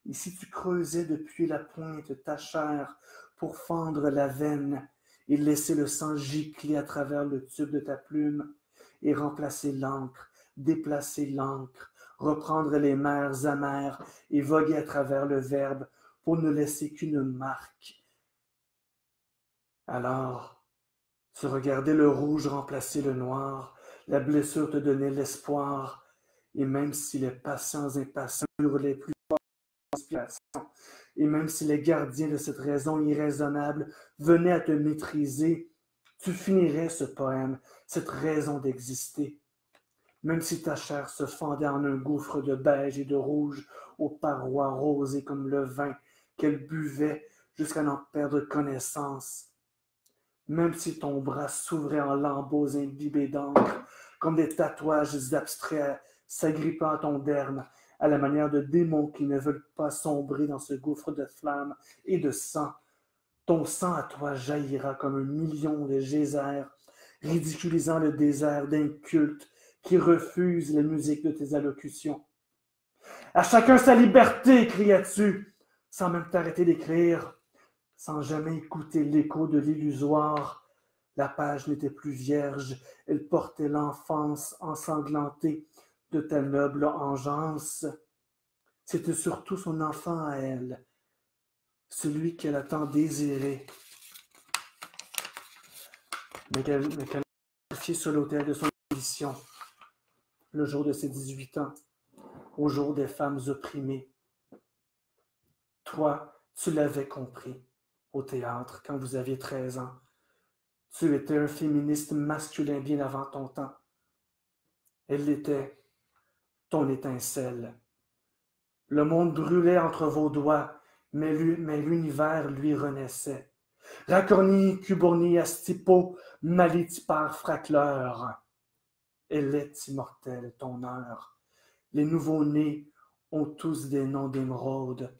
Et si tu creusais depuis la pointe ta chair pour fendre la veine et laisser le sang gicler à travers le tube de ta plume et remplacer l'encre, déplacer l'encre, reprendre les mers amères et voguer à travers le verbe pour ne laisser qu'une marque. Alors, tu regardais le rouge remplacer le noir, la blessure te donnait l'espoir, et même si les patients impatients hurlaient plus fort d'inspiration, et même si les gardiens de cette raison irraisonnable venaient à te maîtriser, tu finirais ce poème, cette raison d'exister. Même si ta chair se fendait en un gouffre de beige et de rouge aux parois rosées comme le vin qu'elle buvait jusqu'à n'en perdre connaissance. Même si ton bras s'ouvrait en lambeaux imbibés d'encre, comme des tatouages abstraits s'agrippant à ton derme, à la manière de démons qui ne veulent pas sombrer dans ce gouffre de flammes et de sang, ton sang à toi jaillira comme un million de geysers, ridiculisant le désert d'incultes qui refusent la musique de tes allocutions. À chacun sa liberté, criais-tu, sans même t'arrêter d'écrire, sans jamais écouter l'écho de l'illusoire. La page n'était plus vierge, elle portait l'enfance ensanglantée de ta noble engeance. C'était surtout son enfant à elle, celui qu'elle a tant désiré, mais qu'elle a sacrifié sur l'autel de son ambition, le jour de ses 18 ans, au jour des femmes opprimées. Toi, tu l'avais compris au théâtre quand vous aviez 13 ans. Tu étais un féministe masculin bien avant ton temps. Elle l'était, ton étincelle. Le monde brûlait entre vos doigts, mais l'univers lui renaissait. Racorni, Cuborni, Astipo, Malitipar, Fracleur. Elle est immortelle, ton heure. Les nouveaux-nés ont tous des noms d'émeraude.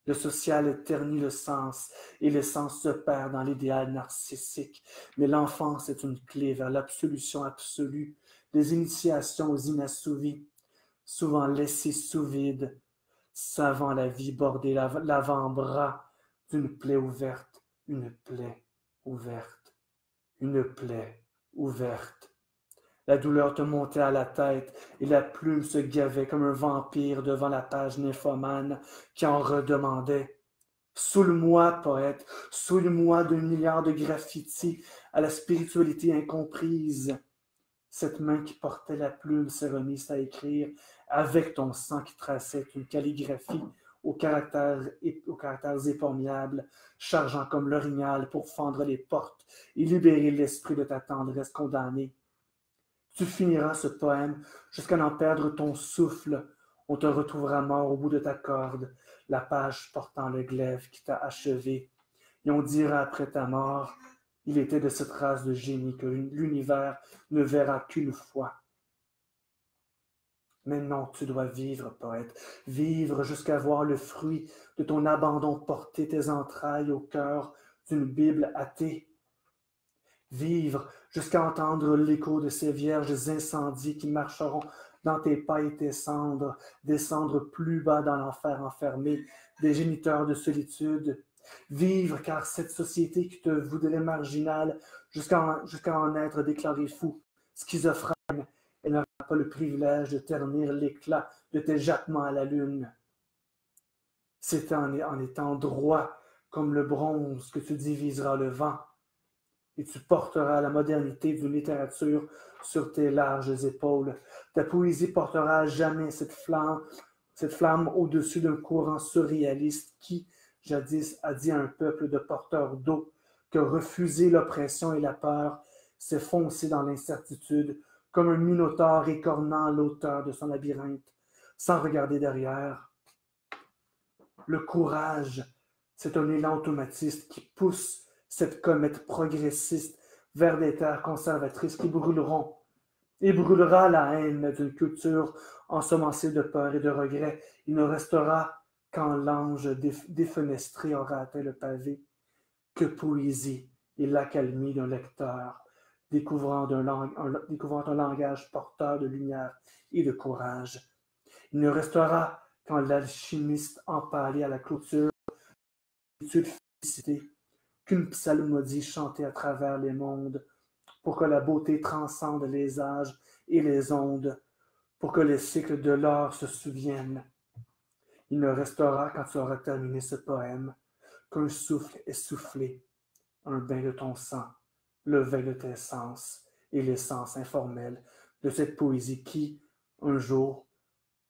Le social ternit le sens, et le sens se perd dans l'idéal narcissique. Mais l'enfance est une clé vers l'absolution absolue, des initiations aux inassouvis, souvent laissées sous vide, savant la vie border l'avant-bras d'une plaie ouverte, une plaie ouverte, une plaie ouverte. La douleur te montait à la tête et la plume se gavait comme un vampire devant la page nymphomane qui en redemandait. Saoule-moi, poète, saoule-moi d'un milliard de graffitis à la spiritualité incomprise. Cette main qui portait la plume s'est remise à écrire avec ton sang qui traçait une calligraphie aux caractères éperméables, chargeant comme l'orignal pour fendre les portes et libérer l'esprit de ta tendresse condamnée. Tu finiras ce poème jusqu'à n'en perdre ton souffle. On te retrouvera mort au bout de ta corde, la page portant le glaive qui t'a achevé. Et on dira après ta mort, il était de cette race de génie que l'univers ne verra qu'une fois. Mais non, tu dois vivre, poète, vivre jusqu'à voir le fruit de ton abandon porter tes entrailles au cœur d'une Bible athée. Vivre jusqu'à entendre l'écho de ces vierges incendies qui marcheront dans tes pas et tes cendres, descendre plus bas dans l'enfer enfermé des géniteurs de solitude. Vivre, car cette société qui te voudrait marginale jusqu'à en être déclaré fou, schizophrène, elle n'aura pas le privilège de ternir l'éclat de tes jappements à la lune. C'est en étant droit comme le bronze que tu diviseras le vent. Et tu porteras la modernité d'une littérature sur tes larges épaules. Ta poésie portera à jamais cette flamme au-dessus d'un courant surréaliste qui, jadis, a dit à un peuple de porteurs d'eau que refuser l'oppression et la peur s'est foncé dans l'incertitude, comme un minotaure écornant l'auteur de son labyrinthe, sans regarder derrière. Le courage, c'est un élan automatiste qui pousse cette comète progressiste vers des terres conservatrices qui brûleront et brûlera la haine d'une culture ensemencée de peur et de regret. Il ne restera, quand l'ange défenestré aura atteint le pavé, que poésie et l'accalmie d'un lecteur, découvrant un langage porteur de lumière et de courage. Il ne restera, quand l'alchimiste empalé à la clôture, l'étude félicité, qu'une psalmodie chantée à travers les mondes, pour que la beauté transcende les âges et les ondes, pour que les cycles de l'or se souviennent. Il ne restera, quand tu auras terminé ce poème, qu'un souffle essoufflé, un bain de ton sang, le vin de tes sens et l'essence informelle de cette poésie qui, un jour,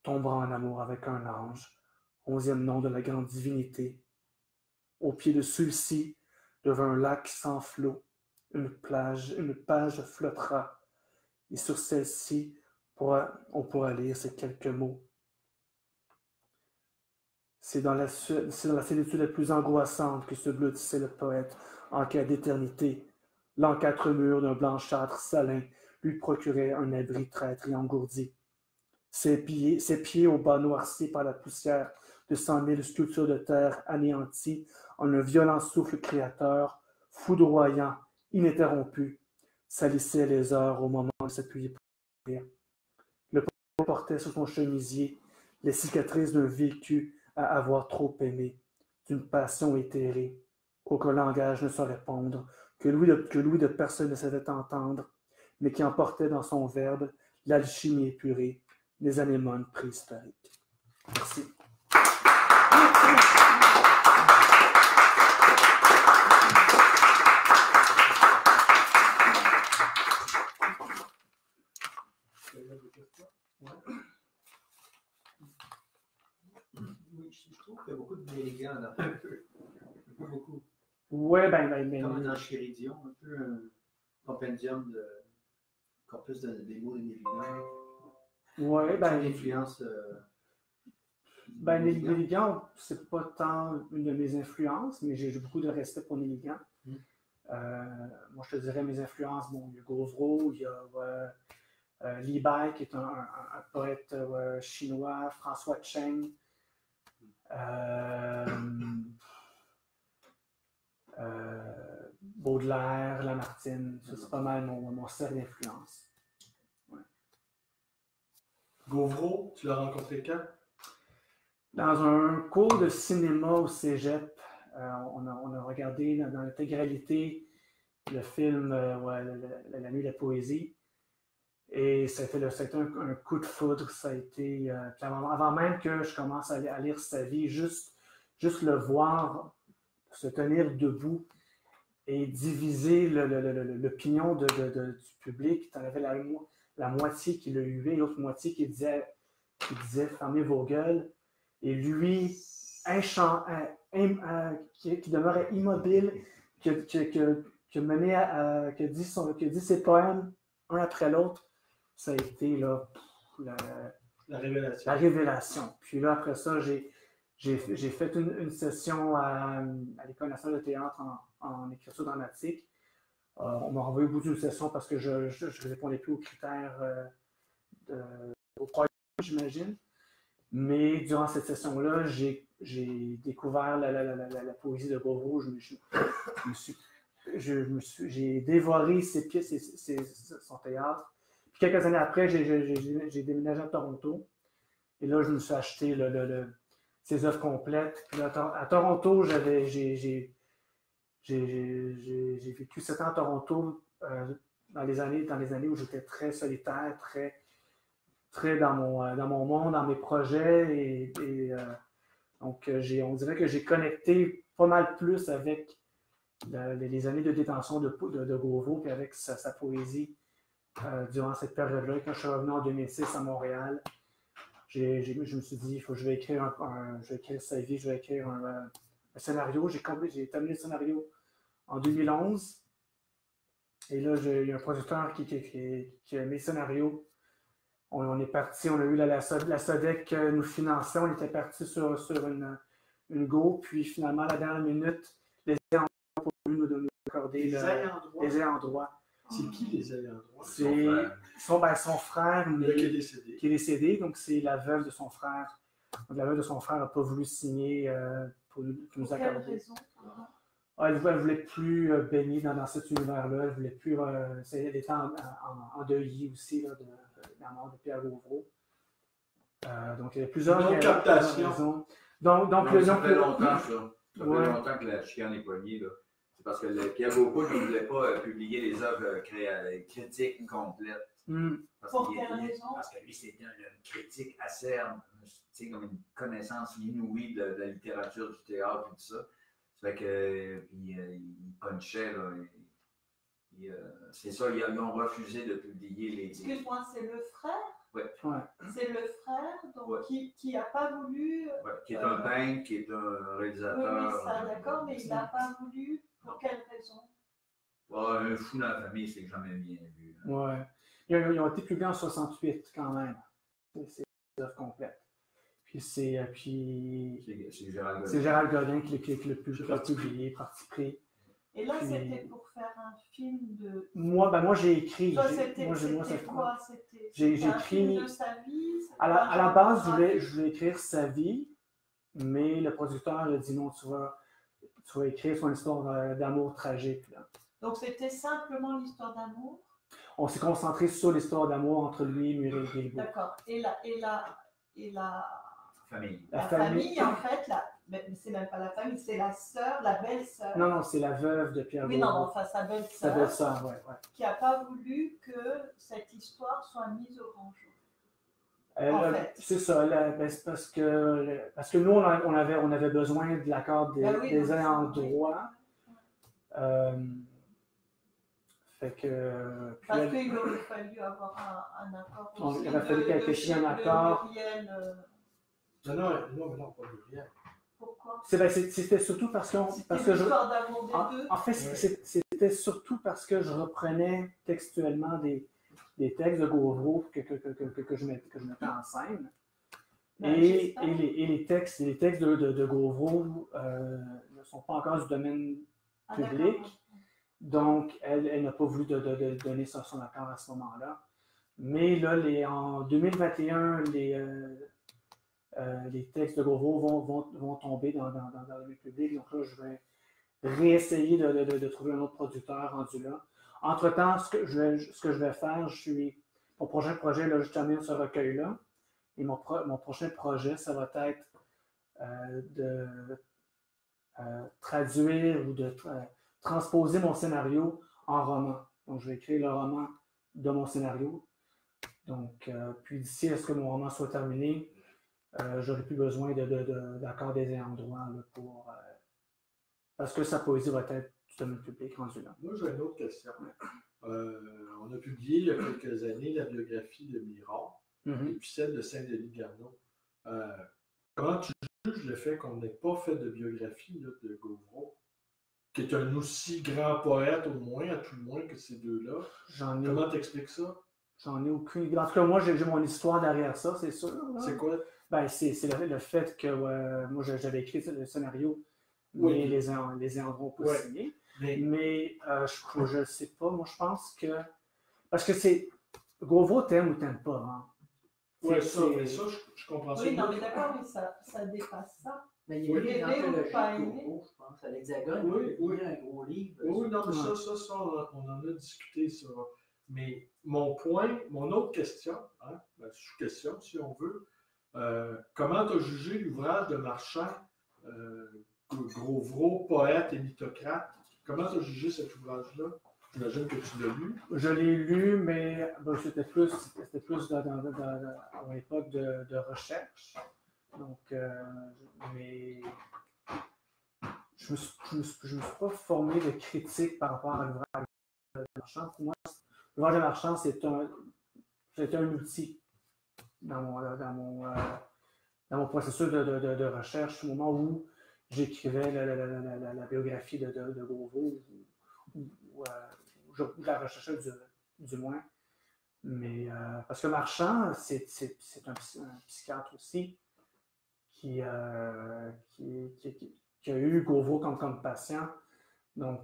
tombera en amour avec un ange, 11e nom de la grande divinité. Au pied de celui-ci, devant un lac sans flot, une page flottera, et sur celle-ci, on pourra lire ces quelques mots. C'est dans la solitude la plus angoissante que se blottissait le poète en quête d'éternité. L'encâtre mur d'un blanchâtre salin lui procurait un abri traître et engourdi. Ses pieds au bas noircis par la poussière de 100 000 sculptures de terre anéanties en un violent souffle créateur, foudroyant, ininterrompu, salissaient les heures au moment de s'appuyer pour mourir. Le poète portait sur son chemisier les cicatrices d'un vécu à avoir trop aimé, d'une passion éthérée, qu'aucun langage ne saurait répondre, que l'ouïe de personne ne savait entendre, mais qui emportait dans son verbe l'alchimie épurée des anémones préhistoriques. Merci. Oui, je trouve qu'il y a beaucoup de d'élégants dans beaucoup. Ouais, Comme dans Chéridion, un peu un compendium de corpus des mots d'élégants. Ouais, L'influence. Nelly Gilligan, c'est pas tant une de mes influences, mais j'ai beaucoup de respect pour Nelly Gilligan. Moi, je te dirais mes influences, bon, il y a Gauvreau, il y a Li Bai, qui est un poète chinois, François Cheng, Baudelaire, Lamartine, ça c'est pas mal mon cercle d'influence. Ouais. Gauvreau, tu l'as rencontré quand? Dans un cours de cinéma au cégep, on a regardé dans l'intégralité le film La nuit de la poésie. Et ça a été un coup de foudre. Ça a été, avant même que je commence à lire sa vie, juste le voir se tenir debout et diviser l'opinion du public. Tu en avais la moitié qui le huait, l'autre moitié qui disait fermez vos gueules. Et lui, qui demeurait immobile, qui dit ses poèmes un après l'autre, ça a été là, La révélation. la révélation. Puis là, après ça, j'ai fait une session à l'École nationale de théâtre en écriture dramatique. On m'a renvoyé au bout d'une session parce que je ne répondais plus aux critères au programme, j'imagine. Mais durant cette session-là, j'ai découvert la poésie de Gauvreau. J'ai dévoré ses pièces, son théâtre. Puis quelques années après, j'ai déménagé à Toronto. Et là, je me suis acheté ses œuvres complètes. Puis là, à Toronto, j'ai vécu 7 ans à Toronto dans les années où j'étais très solitaire, très dans mon monde, dans mes projets. Donc, on dirait que j'ai connecté pas mal plus avec les années de détention de Gauvreau qu'avec sa poésie durant cette période-là. Quand je suis revenu en 2006 à Montréal, je me suis dit, je vais écrire sa vie, je vais écrire un scénario. J'ai terminé le scénario en 2011. Et là, il y a un producteur qui a mes scénarios. On est parti, on a eu la SODEC nous finançait, on était parti sur une go, puis finalement, à la dernière minute, les ayants droit ont voulu nous accorder les ayants droit. C'est qui les ayants droit? C'est son frère, mais, qui est décédé. Qui est décédé, donc c'est la veuve de son frère. Donc la veuve de son frère n'a pas voulu signer pour nous accorder. Pour quelle raison? Elle ne voulait plus baigner dans cet univers-là. Elle voulait plus. Elle était en deuil aussi là, de la mort de Pierre Gauvreau. Donc il y avait plusieurs raisons. Donc ça fait longtemps, ça. Ça Ouais. fait longtemps que la chicane est poignée, là. C'est parce que Pierre Gauvreau ne voulait pas publier les œuvres critiques complètes. Pour quelle raison? Parce que lui, c'était un critique acerbe, comme une connaissance inouïe de la littérature, du théâtre et tout ça. Ça fait que, il punchait, là. C'est ça, ils ont refusé de publier les. Excuse-moi, c'est le frère? Oui. Ouais. C'est le frère donc, Ouais. qui n'a pas voulu. Ouais, qui est un peintre, qui est un réalisateur. Oui, ça, d'accord, mais il n'a pas voulu. Pour quelle raison? Un fou dans la famille, c'est jamais bien vu. Ouais. Ils ont été publiés en 68 quand même. C'est des œuvres complètes. Puis c'est Gérald Godin. C'est Gérald Godin qui est le plus publié, parti pris. Et là, Puis- c'était pour faire un film de. Moi j'ai écrit. Toi, C'était quoi? C'était j'ai un écrit- film de sa vie? À la base, je voulais écrire sa vie, mais le producteur a dit non, tu vas écrire son histoire d'amour tragique. Là. Donc, c'était simplement l'histoire d'amour? On s'est concentré sur l'histoire d'amour entre lui et Muriel Guilbeault. D'accord. Et la Famille. famille, en fait, mais c'est même pas la famille, c'est la sœur, la belle-sœur. Non, c'est la veuve de Pierre Oui, non, Gauvreau. enfin, sa Sa belle-sœur, belle-sœur, ouais. qui n'a pas voulu que cette histoire soit mise au grand jour. En fait. C'est ça, c'est parce que nous, on avait besoin de l'accord des ayants droit. Fait que. Puis Parce qu'il aurait fallu avoir un accord aussi. Il aurait fallu qu'il y ait un accord. Non, pas Muriel. Pourquoi? C'était surtout parce que je. L'histoire d'amour des deux. En fait, c'était surtout parce que je reprenais textuellement des textes de Gauvreau que je mettais en scène. Et les textes de Gauvreau ne sont pas encore du domaine public. Donc, elle n'a pas voulu de donner son accord à ce moment-là. Mais là, en 2021, les textes de Gauvreau vont tomber dans le domaine public. Donc là, je vais réessayer de trouver un autre producteur rendu là. Entre-temps, ce que je vais faire, mon prochain projet, là, je termine ce recueil-là. Et mon prochain projet, ça va être de traduire ou de transposer mon scénario en roman. Donc, je vais écrire le roman de mon scénario. Donc, puis d'ici à ce que mon roman soit terminé, j'aurai plus besoin d'accord des ayants droit parce que sa poésie va être du domaine public rendu là. Moi, j'ai une autre question. On a publié il y a quelques années la biographie de Miron et puis celle de Saint-Denis Garneau. Comment tu juges le fait qu'on n'ait pas fait de biographie là, de Gauvreau, qui est un aussi grand poète au moins, à tout le moins, que ces deux-là? Comment t'expliques ça? J'en ai aucune idée. En tout cas, moi, j'ai mon histoire derrière ça, c'est sûr. Là. C'est quoi? Ben, c'est le fait que moi, j'avais écrit le scénario, mais les ayants droit pas signé. Mais je ne sais pas. Moi, je pense que... Parce que c'est... Gauvreau t'aime ou t'aime pas. Hein? Oui, ça, je comprends ça. Oui, non, mais d'accord, mais ça dépasse ça. Mais il y a eu une anthologie Gauvreau, je pense, à l'Hexagone. Oui. Il y a un gros livre. Oui, non, mais ça, on en a discuté, ça. Mais mon autre question, sous-question, si on veut, comment tu as jugé l'ouvrage de Marchand, Gauvreau, poète et mythocrate? Comment tu as jugé cet ouvrage-là? J'imagine que tu l'as lu. Je l'ai lu, mais c'était plus à l'époque de recherche. Donc, mais je ne me suis pas formé de critique par rapport à l'ouvrage de Marchand. Pour moi, l'ouvrage de Marchand, c'était un outil dans mon processus de recherche au moment où j'écrivais la biographie de Gauvreau, où je la recherchais du moins. Mais parce que Marchand, c'est un psychiatre aussi qui a eu Gauvreau comme patient. Donc,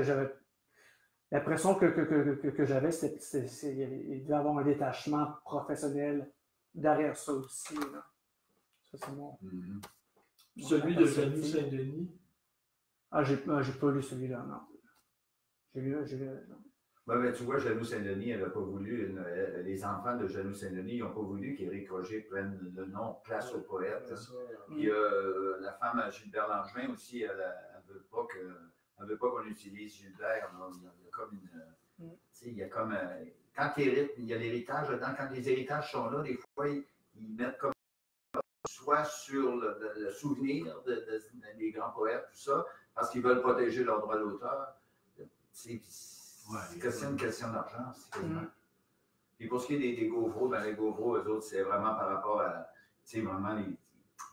j'avais l'impression que j'avais, il devait avoir un détachement professionnel derrière ça aussi. Là. Ça, c'est mon. Celui de Janus Saint-Denis. Ah, j'ai pas lu celui-là, non. J'ai lu, non. Ben, mais tu vois, Janus Saint-Denis, elle n'a pas voulu, les enfants de Janus Saint-Denis n'ont pas voulu qu'Éric Roger prenne le nom Place au poète. Puis la femme à Gilbert Langevin aussi, elle ne veut pas qu'on utilise Gilbert. Il y a comme une. Tu sais, il y a comme. Quand il y a l'héritage dedans, quand les héritages sont là, des fois, ils mettent comme soit sur le souvenir des grands poètes, tout ça, parce qu'ils veulent protéger leur droit d'auteur. C'est une question d'argent. Puis pour ce qui est des Gauvreau, ben les Gauvreau, eux autres, c'est vraiment par rapport à, tu sais, vraiment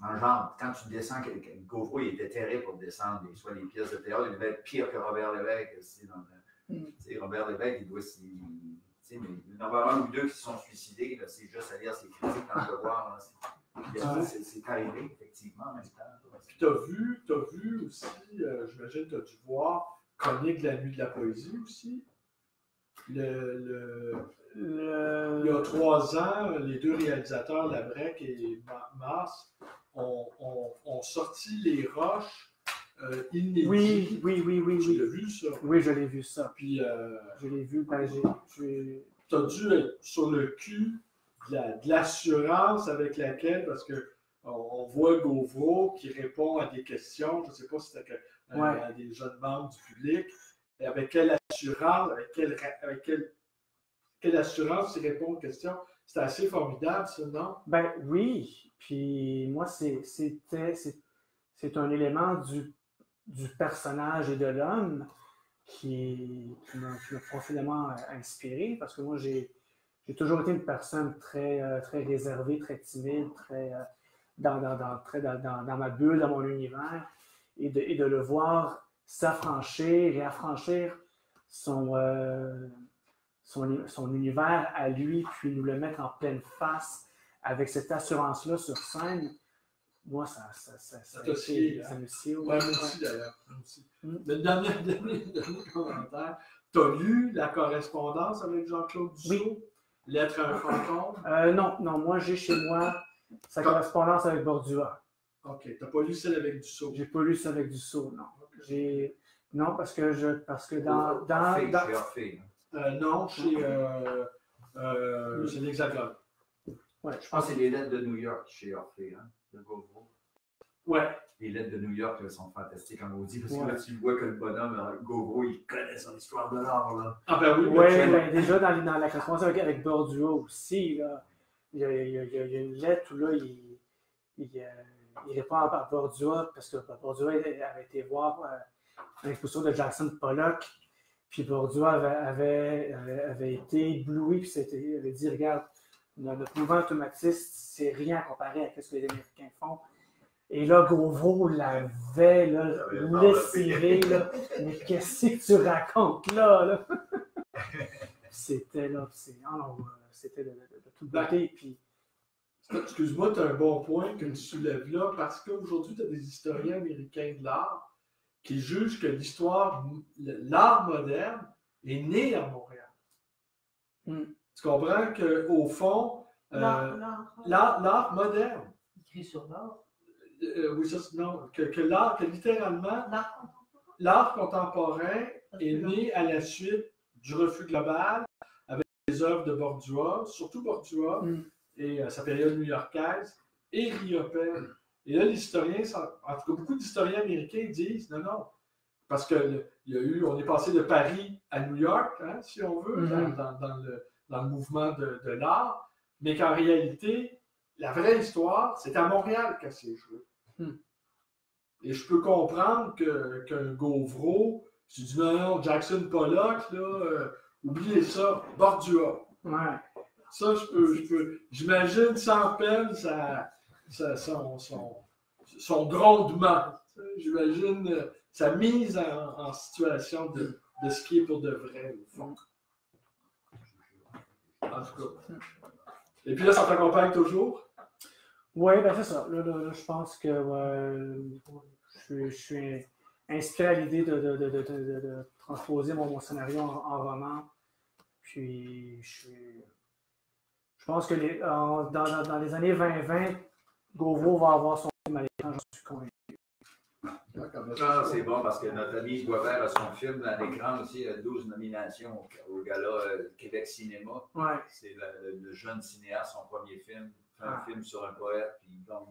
en genre, quand tu descends, Gauvreau, il était terrible pour descendre, soit les pièces de théâtre, il devait être pire que Robert Lévesque. Robert Lévesque, il doit s'y. Mais il y en a un ou deux qui se sont suicidés, là, c'est juste à lire ses critiques dans le devoir. C'est arrivé, effectivement, en même temps. Puis tu as vu aussi, j'imagine que tu as dû voir Chronique de la nuit de la poésie aussi. Il y a 3 ans, les 2 réalisateurs, Labrec et Mars, ont sorti Les Roches inédits. Oui. Tu l'as vu, ça? Oui, je l'ai vu, ça. Puis, je l'ai vu, tu as dû être sur le cul de l'assurance avec laquelle, parce qu'on voit Gauvreau qui répond à des questions, je ne sais pas si c'était à des jeunes membres du public, et avec quelle assurance, avec quelle assurance il répond aux questions. C'était assez formidable, ça, non? Ben oui, puis moi, c'est un élément du personnage et de l'homme qui m'a profondément inspiré, parce que moi, j'ai toujours été une personne très, très réservée, très timide, très dans ma bulle, dans mon univers, et de le voir s'affranchir et affranchir son univers à lui, puis nous le mettre en pleine face avec cette assurance-là sur scène. Moi, ça me scie. Oui, moi aussi, d'ailleurs. Le dernier commentaire. Tu as lu la correspondance avec Jean-Claude Dussault? Oui. Lettre à un fantôme? Non, moi, j'ai chez moi sa correspondance avec Bordua. OK. Tu n'as pas lu celle avec Dussault? J'ai pas lu celle avec Dussault, non. Non, parce que Chez Orphée. Non, c'est l'Hexagone. Ouais, Je pense que c'est les lettres de New York chez Orphée, de Gauvreau. Ouais. Les lettres de New York sont fantastiques, comme on dit, parce que là, tu vois que le bonhomme, Gauvreau, il connaît son histoire de l'art. Là. Ah ben oui. Oui, déjà dans la correspondance avec Bordua aussi, là, il y a une lettre où là, il répond à Bordua, parce que Bordua avait été voir l'exposition de Jackson Pollock, puis Bordua avait été ébloui, puis il avait dit, regarde, notre mouvement automatiste, c'est rien comparé à ce que les Américains font. Et là, Gauvreau l'avait lessivé, là. Mais qu'est-ce que tu racontes là? C'était là, c'était de toute beauté. Puis... Excuse-moi, tu as un bon point que tu soulèves là, parce qu'aujourd'hui, tu as des historiens américains de l'art qui jugent que l'art moderne est né à Montréal. Tu comprends qu'au fond, l'art moderne. Écrit sur l'art. Oui, ça, non. Que littéralement, l'art contemporain est né à la suite du refus global avec les œuvres de Bordua, surtout Bordua et sa période new-yorkaise, et Riopelle. Et là, les historiens, en tout cas, beaucoup d'historiens américains disent non, parce que on est passé de Paris à New York, si on veut, dans le mouvement de l'art, mais qu'en réalité, la vraie histoire, c'est à Montréal qu'elle s'est jouée. Et je peux comprendre qu'un Gauvreau, tu dis non, Jackson Pollock, là, oubliez ça, Bordua. Ouais. Ça, j'imagine sans peine son grondement. J'imagine sa mise en situation de ce qui est pour de vrai, au fond. En tout cas. Et puis là, ça t'accompagne toujours? Oui, ben c'est ça. Là, je pense que je suis inspiré à l'idée de transposer mon scénario en roman. Puis, je pense que dans les années 2020, Gauvreau va avoir son film à l'écran, j'en suis convaincu. Ah, c'est bon parce que notre ami Boisvert a son film à l'écran aussi, 12 nominations au gala Québec Cinéma. Ouais. C'est le jeune cinéaste, son premier film. Un film sur un poète, puis il donne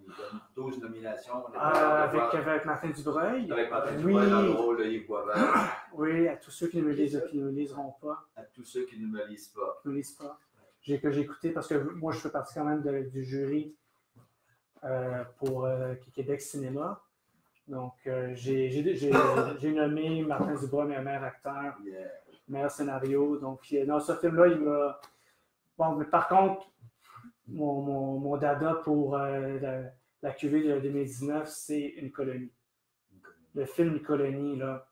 12 nominations. Avec Martin Dubreuil. Avec Martin Dubreuil dans le rôle de Yves Boisvert. Oui, à tous ceux qui ne me liseront pas. À tous ceux qui ne me lisent pas. Ne lisent pas. Que j'ai écouté parce que moi, je fais partie quand même du jury pour Québec Cinéma. Donc, j'ai nommé Martin Dubreuil meilleur acteur, meilleur scénario. Donc, dans ce film-là, il m'a... Bon, mais par contre, mon dada pour la cuvée de 2019, c'est Une colonie. Le film Une colonie, là,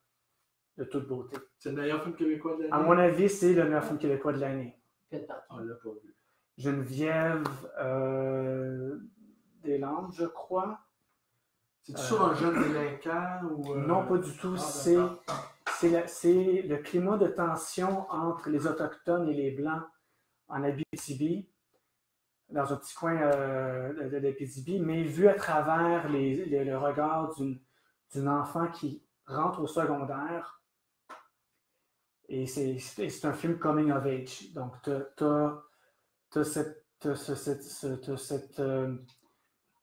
de toute beauté. C'est le meilleur film québécois de l'année? À mon avis, c'est le meilleur film québécois de l'année. Quelle partie? On l'a pas vu. Geneviève Deslandes, je crois. C'est-tu sur un jeune délinquant? Ou, Non, pas du tout. C'est le climat de tension entre les Autochtones et les Blancs en Abitibi, dans un petit coin de l'Abitibi, mais vu à travers le regard d'une enfant qui rentre au secondaire. Et c'est un film coming of age. Donc, tu as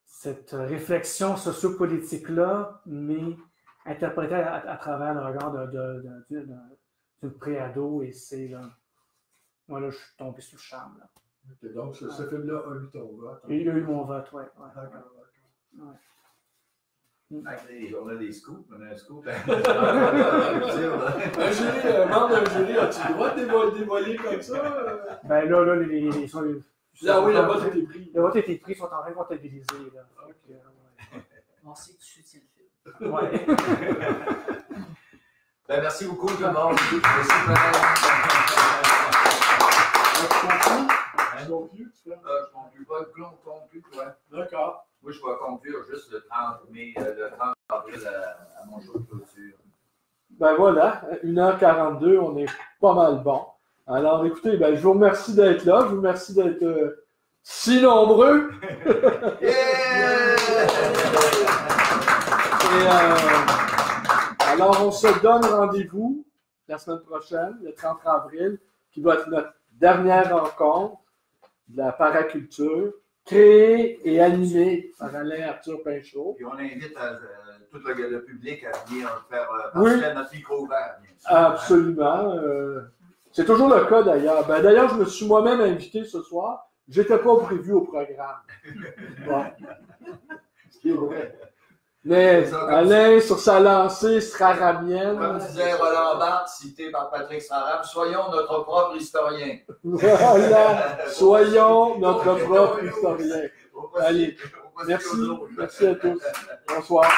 cette réflexion sociopolitique-là, mais interprétée à travers le regard d'une pré-ado. Et c'est là. Moi, là, je suis tombé sous le charme. Là. Okay, donc, ce film-là a eu ton vote. Il a eu mon vote, oui. D'accord. On a des scoops, on a un scoop. Un jury, membre d'un jury, as-tu le droit de dévoiler comme ça? Ben là, le vote a été pris. Le vote a été pris, ils sont en train de comptabiliser. Là. Okay. On sait que tu soutiens le film. Ouais. Ben, merci beaucoup tout le monde. Je conclue pas, conclue, toi. D'accord. Moi, je vais conclure juste le 30 avril à mon show de clôture. Ben voilà, 1h42, on est pas mal bon. Alors, écoutez, ben, je vous remercie d'être là. Je vous remercie d'être si nombreux. Alors, on se donne rendez-vous la semaine prochaine, le 30 avril, qui va être notre dernière rencontre de la paraculture, créée et animée par Alain Arthur Pinchot. Puis on invite tout le public à venir faire participer à notre micro ouvert. Absolument. C'est toujours le cas d'ailleurs. Ben, d'ailleurs, je me suis moi-même invité ce soir. Je n'étais pas prévu au programme. Bon. Ce qui est vrai. Mais Alain, sur sa lancée straramienne. Comme disait Roland Barthes, cité par Patrick Strarab, soyons notre propre historien. Voilà, soyons notre propre historien. Allez, merci à tous. Bonsoir.